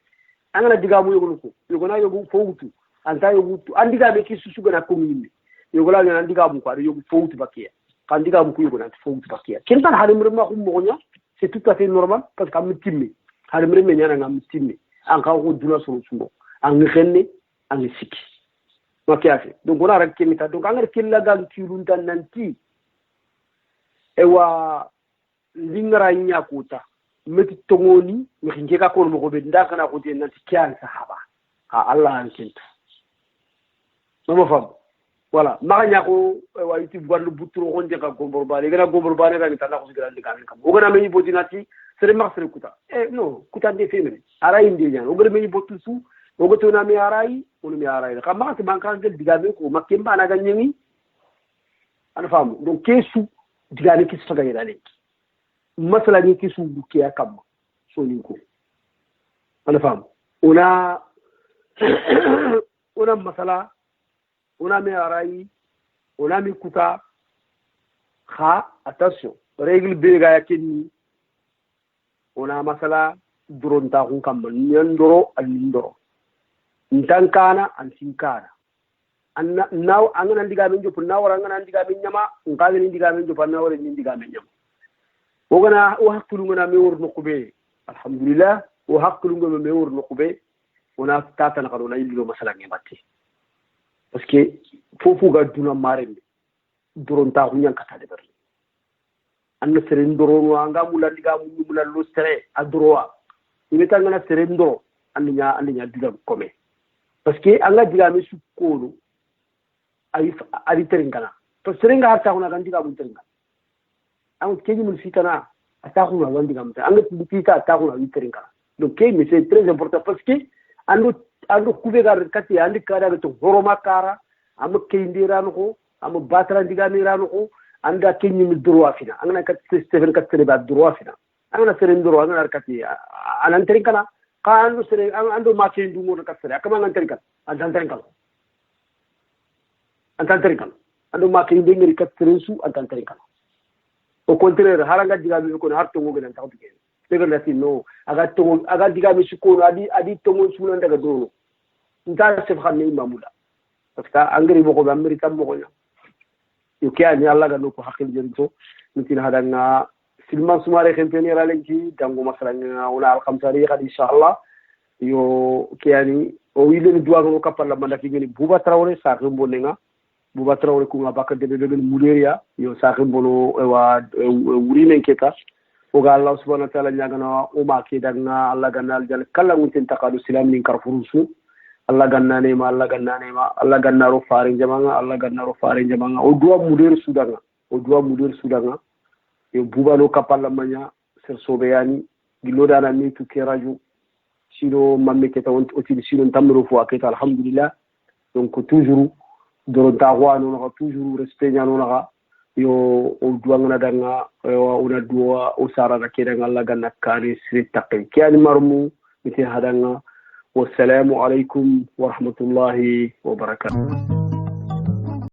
angana diga mu yogo ko yogo na yogo fowutu anta yogo andiga be ki susu gana ko yimbe yogo la ngana diga mu ko yogo fowutu bakiya kan diga mu ko yogo na fowutu bakiya ken tan hade mure ma ko mo nya c'est tout à fait normal parce que am timmi hade mure me nyana ngam timmi an ka ko duna so sundo an xenne an sikki makiafe donc on a rek kemita donc angara kella gal kirun tan nanti ewa lingara nya kota meti tongoni mi xinge ka ko mo ko be ndaka na ko te nanti kian sahaba ha Allah an kintu no fam voilà ma nya ko wa youtube gwandu butro ko ndeka gombor bale gana gombor bale ga tan ko sigira ndika kam o gana me bodinati sere marsere kuta no kuta de femene ara indi nya o gana me botu su o goto na mi arai o mi arai ka ma ke bankan de digabe ko makemba na ganyengi ana fam donc kesu digabe ki saga yirale masala ni kisu buke ya kam so ni ko ana fam ona masala ona me arai ona mi kuta ha attention règle be ga yakini ona masala duronta kun kam nyandoro alindoro ntankana antinkana anna naw angana ndiga men jopu nawara angana ndiga men nyama ngale ndiga men jopu nawara ndiga men nyama wogana o hakkulu ngana me wor nokube alhamdulillah o hakkulu ngama me wor nokube ona tata na kadona yillo masala ngebatti parce que fofu ga duna marembe duronta ko nyankata de ber anna sere ndoro no anga mula diga mula lo sere adroa ibeta ngana sere ndoro anya diga kome parce que anga diga me sukolo ari terengana to serenga harta kuna kan diga mun terenga an keji mun fitana ata kuna wan diga mun anga fita ata kuna wi terengana donc mais c'est très important parce que ando kube gar kati andi kada to horoma kara am kayindirano ko am batra ndigamirano ko anda kenyi mi droit fina angana kat Stephen kat sere ba droit fina angana sere droit angana kati anan trinkana ka ando sere ando ma ke ndu mo kat sere akama ngan trinkana antan trinkana ando ma ke ndengeri kat sere su antan trinkana au contraire haranga diga mi ko har to mo gën taw tigé dëgg la si no aga diga mi ko adi to mo su nan daga do nta se xamne imamula parce que angari mo ko be amerika mo ko yo ke ani alla ga no ko hakil jeri to nitin hadanga silman sumare khempeni ralenki dango masalanga wala al khamsari qad inshallah yo ke ani o wile ni duwa ko kapalla manda fi ngeni buba trawre sa xembo nenga buba trawre ko nga bakka de muleria yo sa xembo no wa wuri men keta o ga allah subhanahu wa ta'ala nyagana o ma ke danga alla ganal jal kala mutin taqadu silam min karfurusu Allah ganna nema Allah ganna ro faare jamanga o duwa mudir sudanga yo bubalo kapalla manya ser sobeyani giloda na mi tu keraju sino mamme keta on otili sino tamro fo aketa alhamdulillah donc toujours doro taqwa no toujours respect nyano na yo o duwa ngana danga ona duwa o sara na kedanga Allah ganna kare sire takay kiani marmu miti hadanga والسلام عليكم ورحمة الله وبركاته